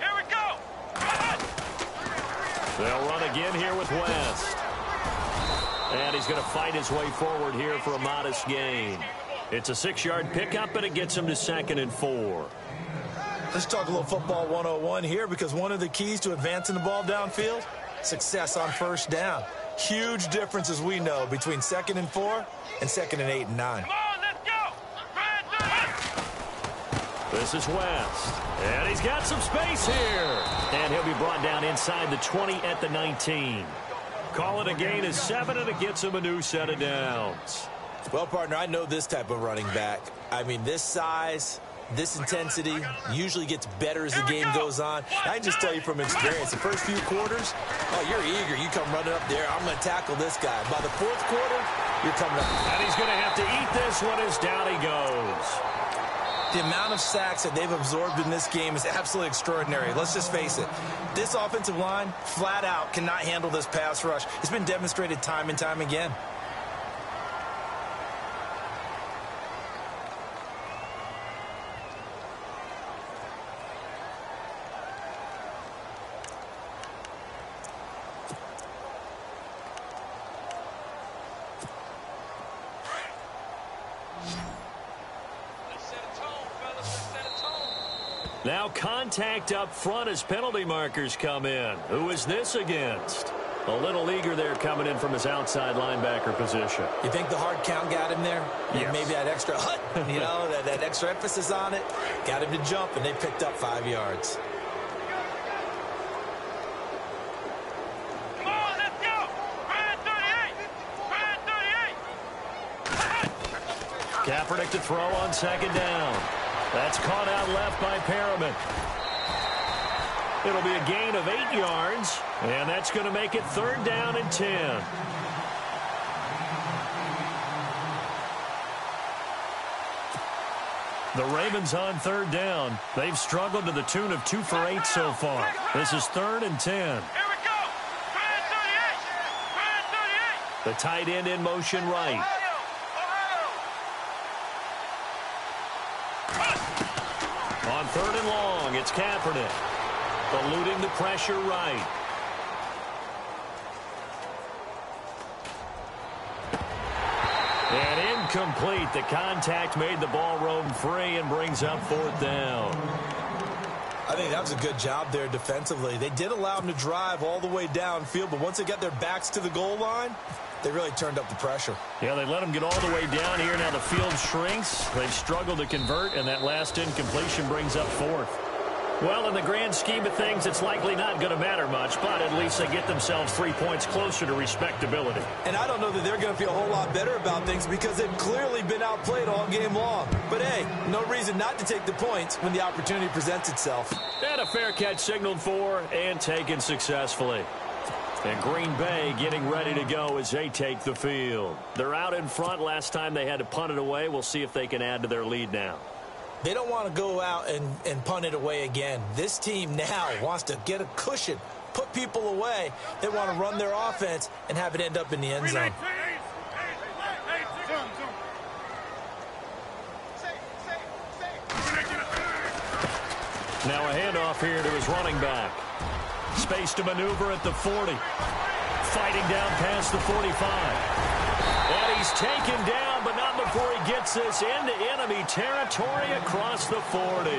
Here we go. They'll run again here with West. And he's going to fight his way forward here for a modest gain. It's a 6-yard pickup, and it gets him to 2nd and 4. Let's talk a little football 101 here, because one of the keys to advancing the ball downfield, success on first down. Huge difference, as we know, between 2nd and 4 and 2nd and 8 and 9. Come on, let's go. This is West, and he's got some space here. And he'll be brought down inside the 20 at the 19. Call it a gain of 7, and it gets him a new set of downs. Well, partner, I know this type of running back. I mean, this size, this intensity usually gets better as the game goes on. I can just tell you from experience, the first few quarters, oh, you're eager. You come running up there, I'm going to tackle this guy. By the 4th quarter, you're coming up. And he's going to have to eat this one as down he goes. The amount of sacks that they've absorbed in this game is absolutely extraordinary. Let's just face it. This offensive line, flat out, cannot handle this pass rush. It's been demonstrated time and time again. Now contact up front as penalty markers come in. Who is this against? A little eager there coming in from his outside linebacker position. You think the hard count got him there? Yes. Maybe that extra hut, you know, that extra emphasis on it, got him to jump, and they picked up 5 yards. Come on, let's go. Ryan 38. Kaepernick to throw on 2nd down. That's caught out left by Perriman. It'll be a gain of 8 yards, and that's going to make it 3rd down and 10. The Ravens on 3rd down. They've struggled to the tune of 2 for 8 so far. This is 3rd and 10. Here we go. Ryan 38. The tight end in motion right. On 3rd and long, it's Kaepernick. Eluding the pressure right. And incomplete. The contact made the ball roam free and brings up 4th down. I think that was a good job there defensively. They did allow them to drive all the way downfield, but once they got their backs to the goal line, they really turned up the pressure. Yeah, they let them get all the way down here. Now the field shrinks. They've struggled to convert, and that last incompletion brings up 4th. Well, in the grand scheme of things, it's likely not going to matter much, but at least they get themselves 3 points closer to respectability. And I don't know that they're going to feel a whole lot better about things because they've clearly been outplayed all game long. But, hey, no reason not to take the points when the opportunity presents itself. And a fair catch signaled for and taken successfully. And Green Bay getting ready to go as they take the field. They're out in front. Last time they had to punt it away. We'll see if they can add to their lead now. They don't want to go out and punt it away again. This team now wants to get a cushion, put people away. They want to run their offense and have it end up in the end zone. Now a handoff here to his running back. Space to maneuver at the 40. Fighting down past the 45. And he's taken down, but not before he gets this into enemy territory across the 40.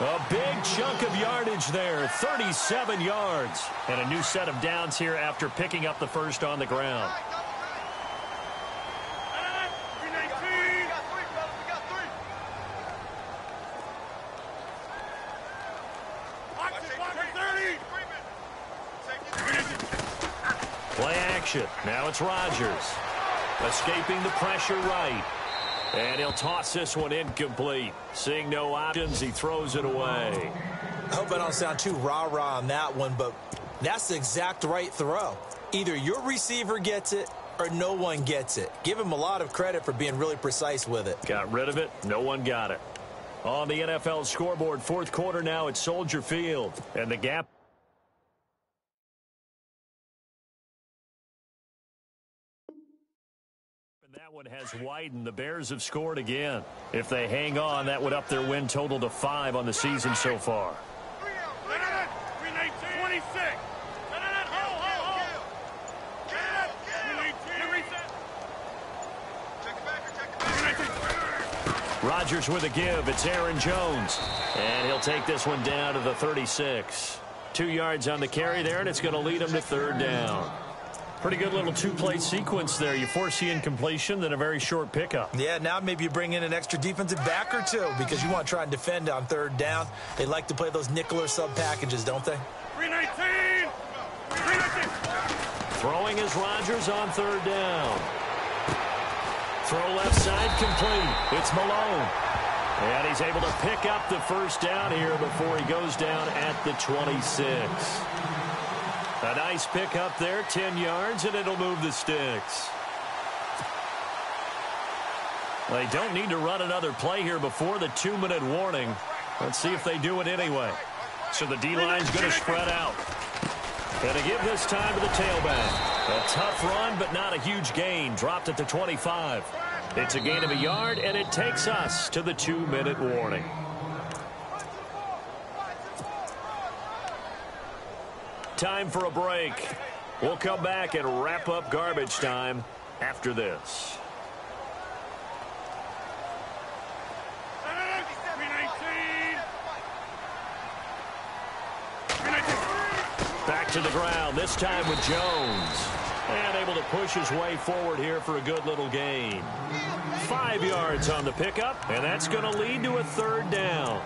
A big chunk of yardage there, 37 yards. And a new set of downs here after picking up the first on the ground. Play action. Now it's Rodgers. Escaping the pressure right. And he'll toss this one incomplete. Seeing no options, he throws it away. I hope I don't sound too rah-rah on that one, but that's the exact right throw. Either your receiver gets it or no one gets it. Give him a lot of credit for being really precise with it. Got rid of it. No one got it. On the NFL scoreboard, 4th quarter now at Soldier Field. And the gap. That one has widened. The Bears have scored again. If they hang on, that would up their win total to 5 on the season so far. 26. Rodgers with a give. It's Aaron Jones. And he'll take this one down to the 36. 2 yards on the carry there, and it's going to lead him to third down. Pretty good little two-play sequence there. You force the incompletion, then a very short pickup. Yeah, now maybe you bring in an extra defensive back or two because you want to try and defend on third down. They like to play those nickel or sub packages, don't they? 319! 319! Throwing is Rodgers on third down. Throw left side complete. It's Malone. And he's able to pick up the first down here before he goes down at the 26. A nice pick up there, 10 yards, and it'll move the sticks. They don't need to run another play here before the 2-minute warning. Let's see if they do it anyway. So the D-line's going to spread out. Going to give this time to the tailback. A tough run, but not a huge gain. Dropped at the 25. It's a gain of a yard, and it takes us to the 2-minute warning. Time for a break. We'll come back and wrap up garbage time after this. Back to the ground, this time with Jones. And able to push his way forward here for a good little gain. 5 yards on the pickup, and that's going to lead to a third down.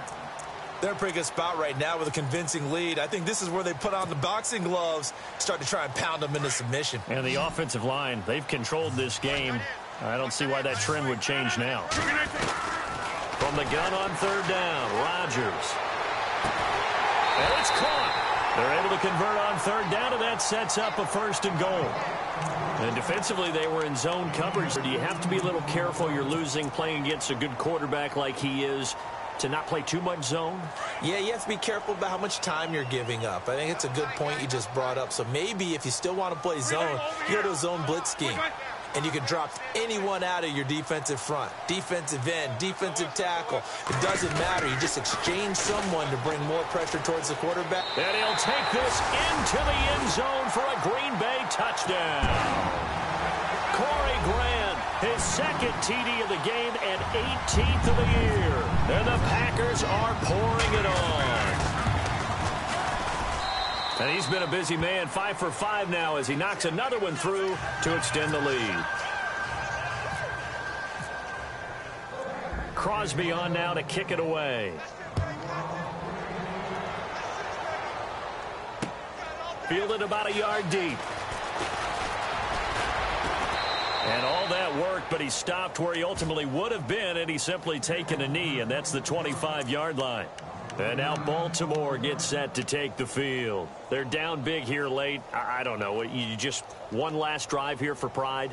They're in a pretty good spot right now with a convincing lead. I think this is where they put on the boxing gloves, start to try and pound them into submission. And the offensive line, they've controlled this game. I don't see why that trend would change now. From the gun on third down, Rodgers. And it's caught. They're able to convert on third down, and that sets up a 1st and goal. And defensively, they were in zone coverage. Do you have to be a little careful? You're losing, playing against a good quarterback like he is, to not play too much zone? Yeah, you have to be careful about how much time you're giving up. I think it's a good point you just brought up. So maybe if you still want to play zone, you go to a zone blitz scheme. And you can drop anyone out of your defensive front. Defensive end, defensive tackle. It doesn't matter. You just exchange someone to bring more pressure towards the quarterback. And he'll take this into the end zone for a Green Bay touchdown. Corey Grant, his 2nd TD of the game and 18th of the year. And the Packers are pouring it on. And he's been a busy man, 5 for 5 now as he knocks another one through to extend the lead. Crosby on now to kick it away. Fielded about a yard deep. And all that worked, but he stopped where he ultimately would have been, and he's simply taken a knee, and that's the 25-yard line. And now Baltimore gets set to take the field. They're down big here late. I don't know. You just one last drive here for pride?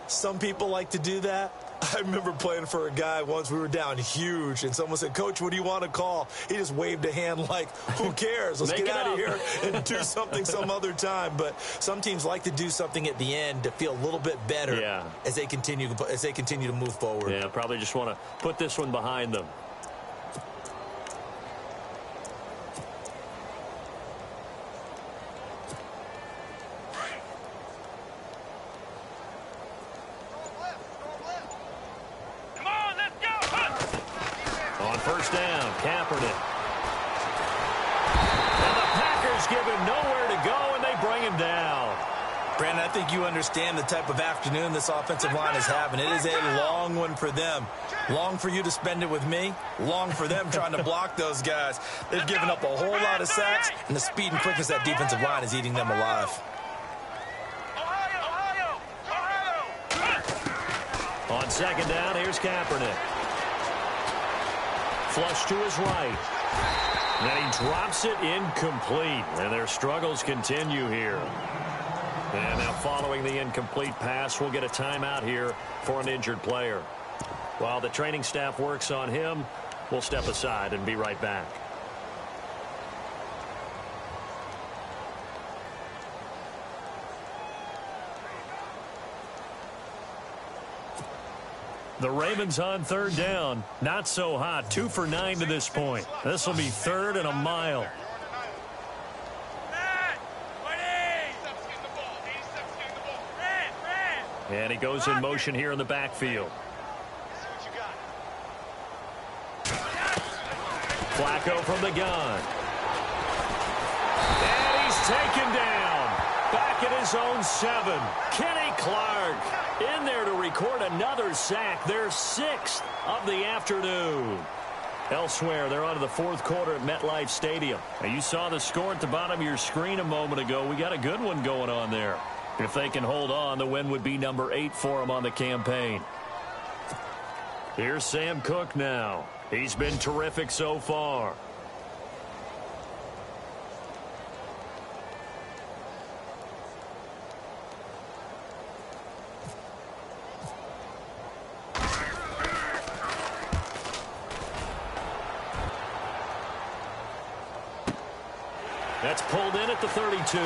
Some people like to do that. I remember playing for a guy once. We were down huge, and someone said, "Coach, what do you want to call?" He just waved a hand like, who cares? Let's get out of here and do something some other time. But some teams like to do something at the end to feel a little bit better as they continue to move forward. Yeah, probably just want to put this one behind them. First down, Kaepernick. And the Packers give him nowhere to go, and they bring him down. Brandon, I think you understand the type of afternoon this offensive line is having. It is a long one for them. Long for you to spend it with me. Long for them trying to block those guys. They've given up a whole lot of sacks, and the speed and quickness of that defensive line is eating them alive. On second down, here's Kaepernick. Flush to his right. Then he drops it incomplete. And their struggles continue here. And now following the incomplete pass, we'll get a timeout here for an injured player. While the training staff works on him, we'll step aside and be right back. The Ravens on third down. Not so hot. 2 for 9 to this point. This will be 3rd and a mile. And he goes in motion here in the backfield. Flacco from the gun. And he's taken down. Back at his own 7. Kenny Clark in there to record another sack. Their 6th of the afternoon. Elsewhere, they're on to the 4th quarter at MetLife Stadium. And you saw the score at the bottom of your screen a moment ago. We got a good one going on there. If they can hold on, the win would be number 8 for them on the campaign. Here's Sam Cook now. He's been terrific so far. That's pulled in at the 32.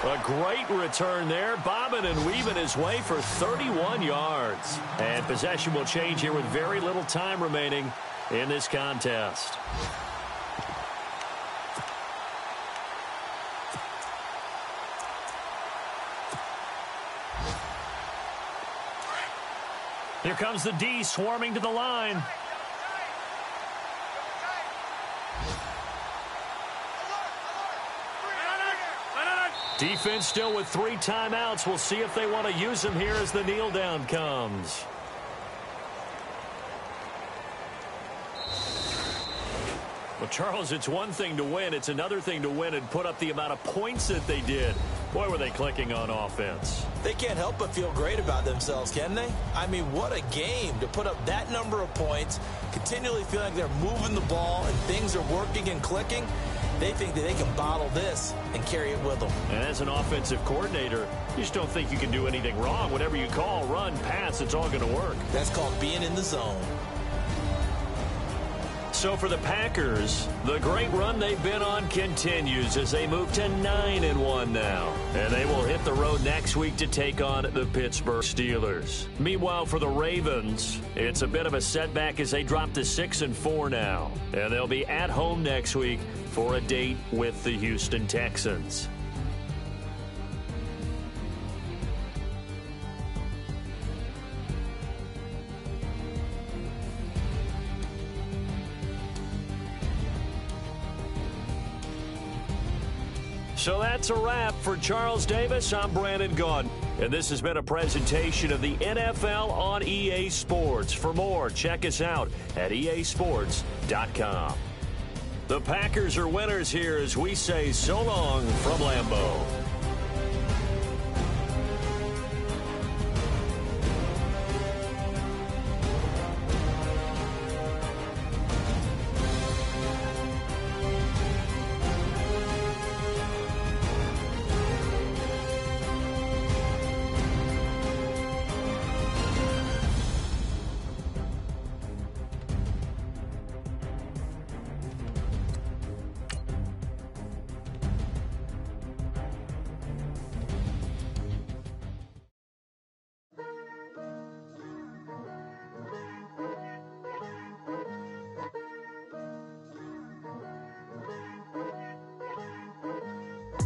A great return there, bobbing and weaving his way for 31 yards. And possession will change here with very little time remaining in this contest. Here comes the D swarming to the line. Defense still with 3 timeouts. We'll see if they want to use them here as the kneel down comes. Well, Charles, it's one thing to win. It's another thing to win and put up the amount of points that they did. Boy, were they clicking on offense. They can't help but feel great about themselves, can they? I mean, what a game to put up that number of points, continually feeling like they're moving the ball and things are working and clicking. They think that they can bottle this and carry it with them. And as an offensive coordinator, you just don't think you can do anything wrong. Whatever you call, run, pass, it's all going to work. That's called being in the zone. So for the Packers, the great run they've been on continues as they move to 9-1 now. And they will hit the road next week to take on the Pittsburgh Steelers. Meanwhile, for the Ravens, it's a bit of a setback as they drop to 6-4 now. And they'll be at home next week for a date with the Houston Texans. So that's a wrap. For Charles Davis, I'm Brandon Gaudin. And this has been a presentation of the NFL on EA Sports. For more, check us out at easports.com. The Packers are winners here as we say so long from Lambeau.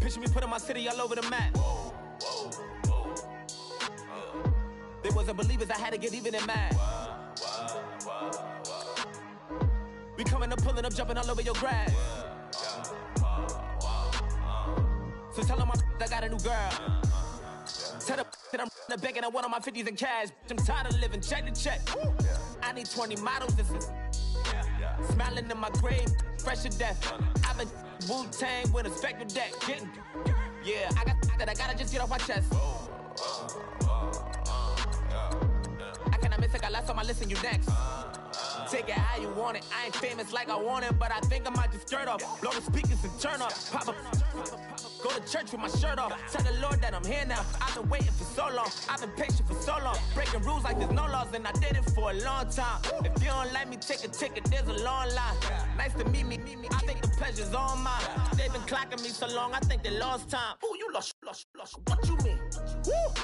Picture me putting my city all over the map. They wasn't believers, I had to get even and mad. We coming up, pulling up, jumping all over your grass. So tell them I got a new girl. Tell them that I'm begging on one of my 50s in cash. I'm tired of living check to check. I need 20 models, this is smiling in my grave, fresh to death. I've been Wu-Tang with a spectral deck. Getting, yeah, I gotta just get off my chest. I cannot miss it, got last on my list and you next. Take it how you want it. I ain't famous like I want it, but I think I might just skirt off. Blow the speakers and turn up. Pop up. Go to church with my shirt off. Tell the Lord that I'm here now. I've been waiting for so long. I've been patient for so long. Breaking rules like there's no laws, and I did it for a long time. If you don't like me, take a ticket. There's a long line. Nice to meet me. I think the pleasure's all mine. They've been clocking me so long, I think they lost time. Ooh, you lost. What you mean? Woo!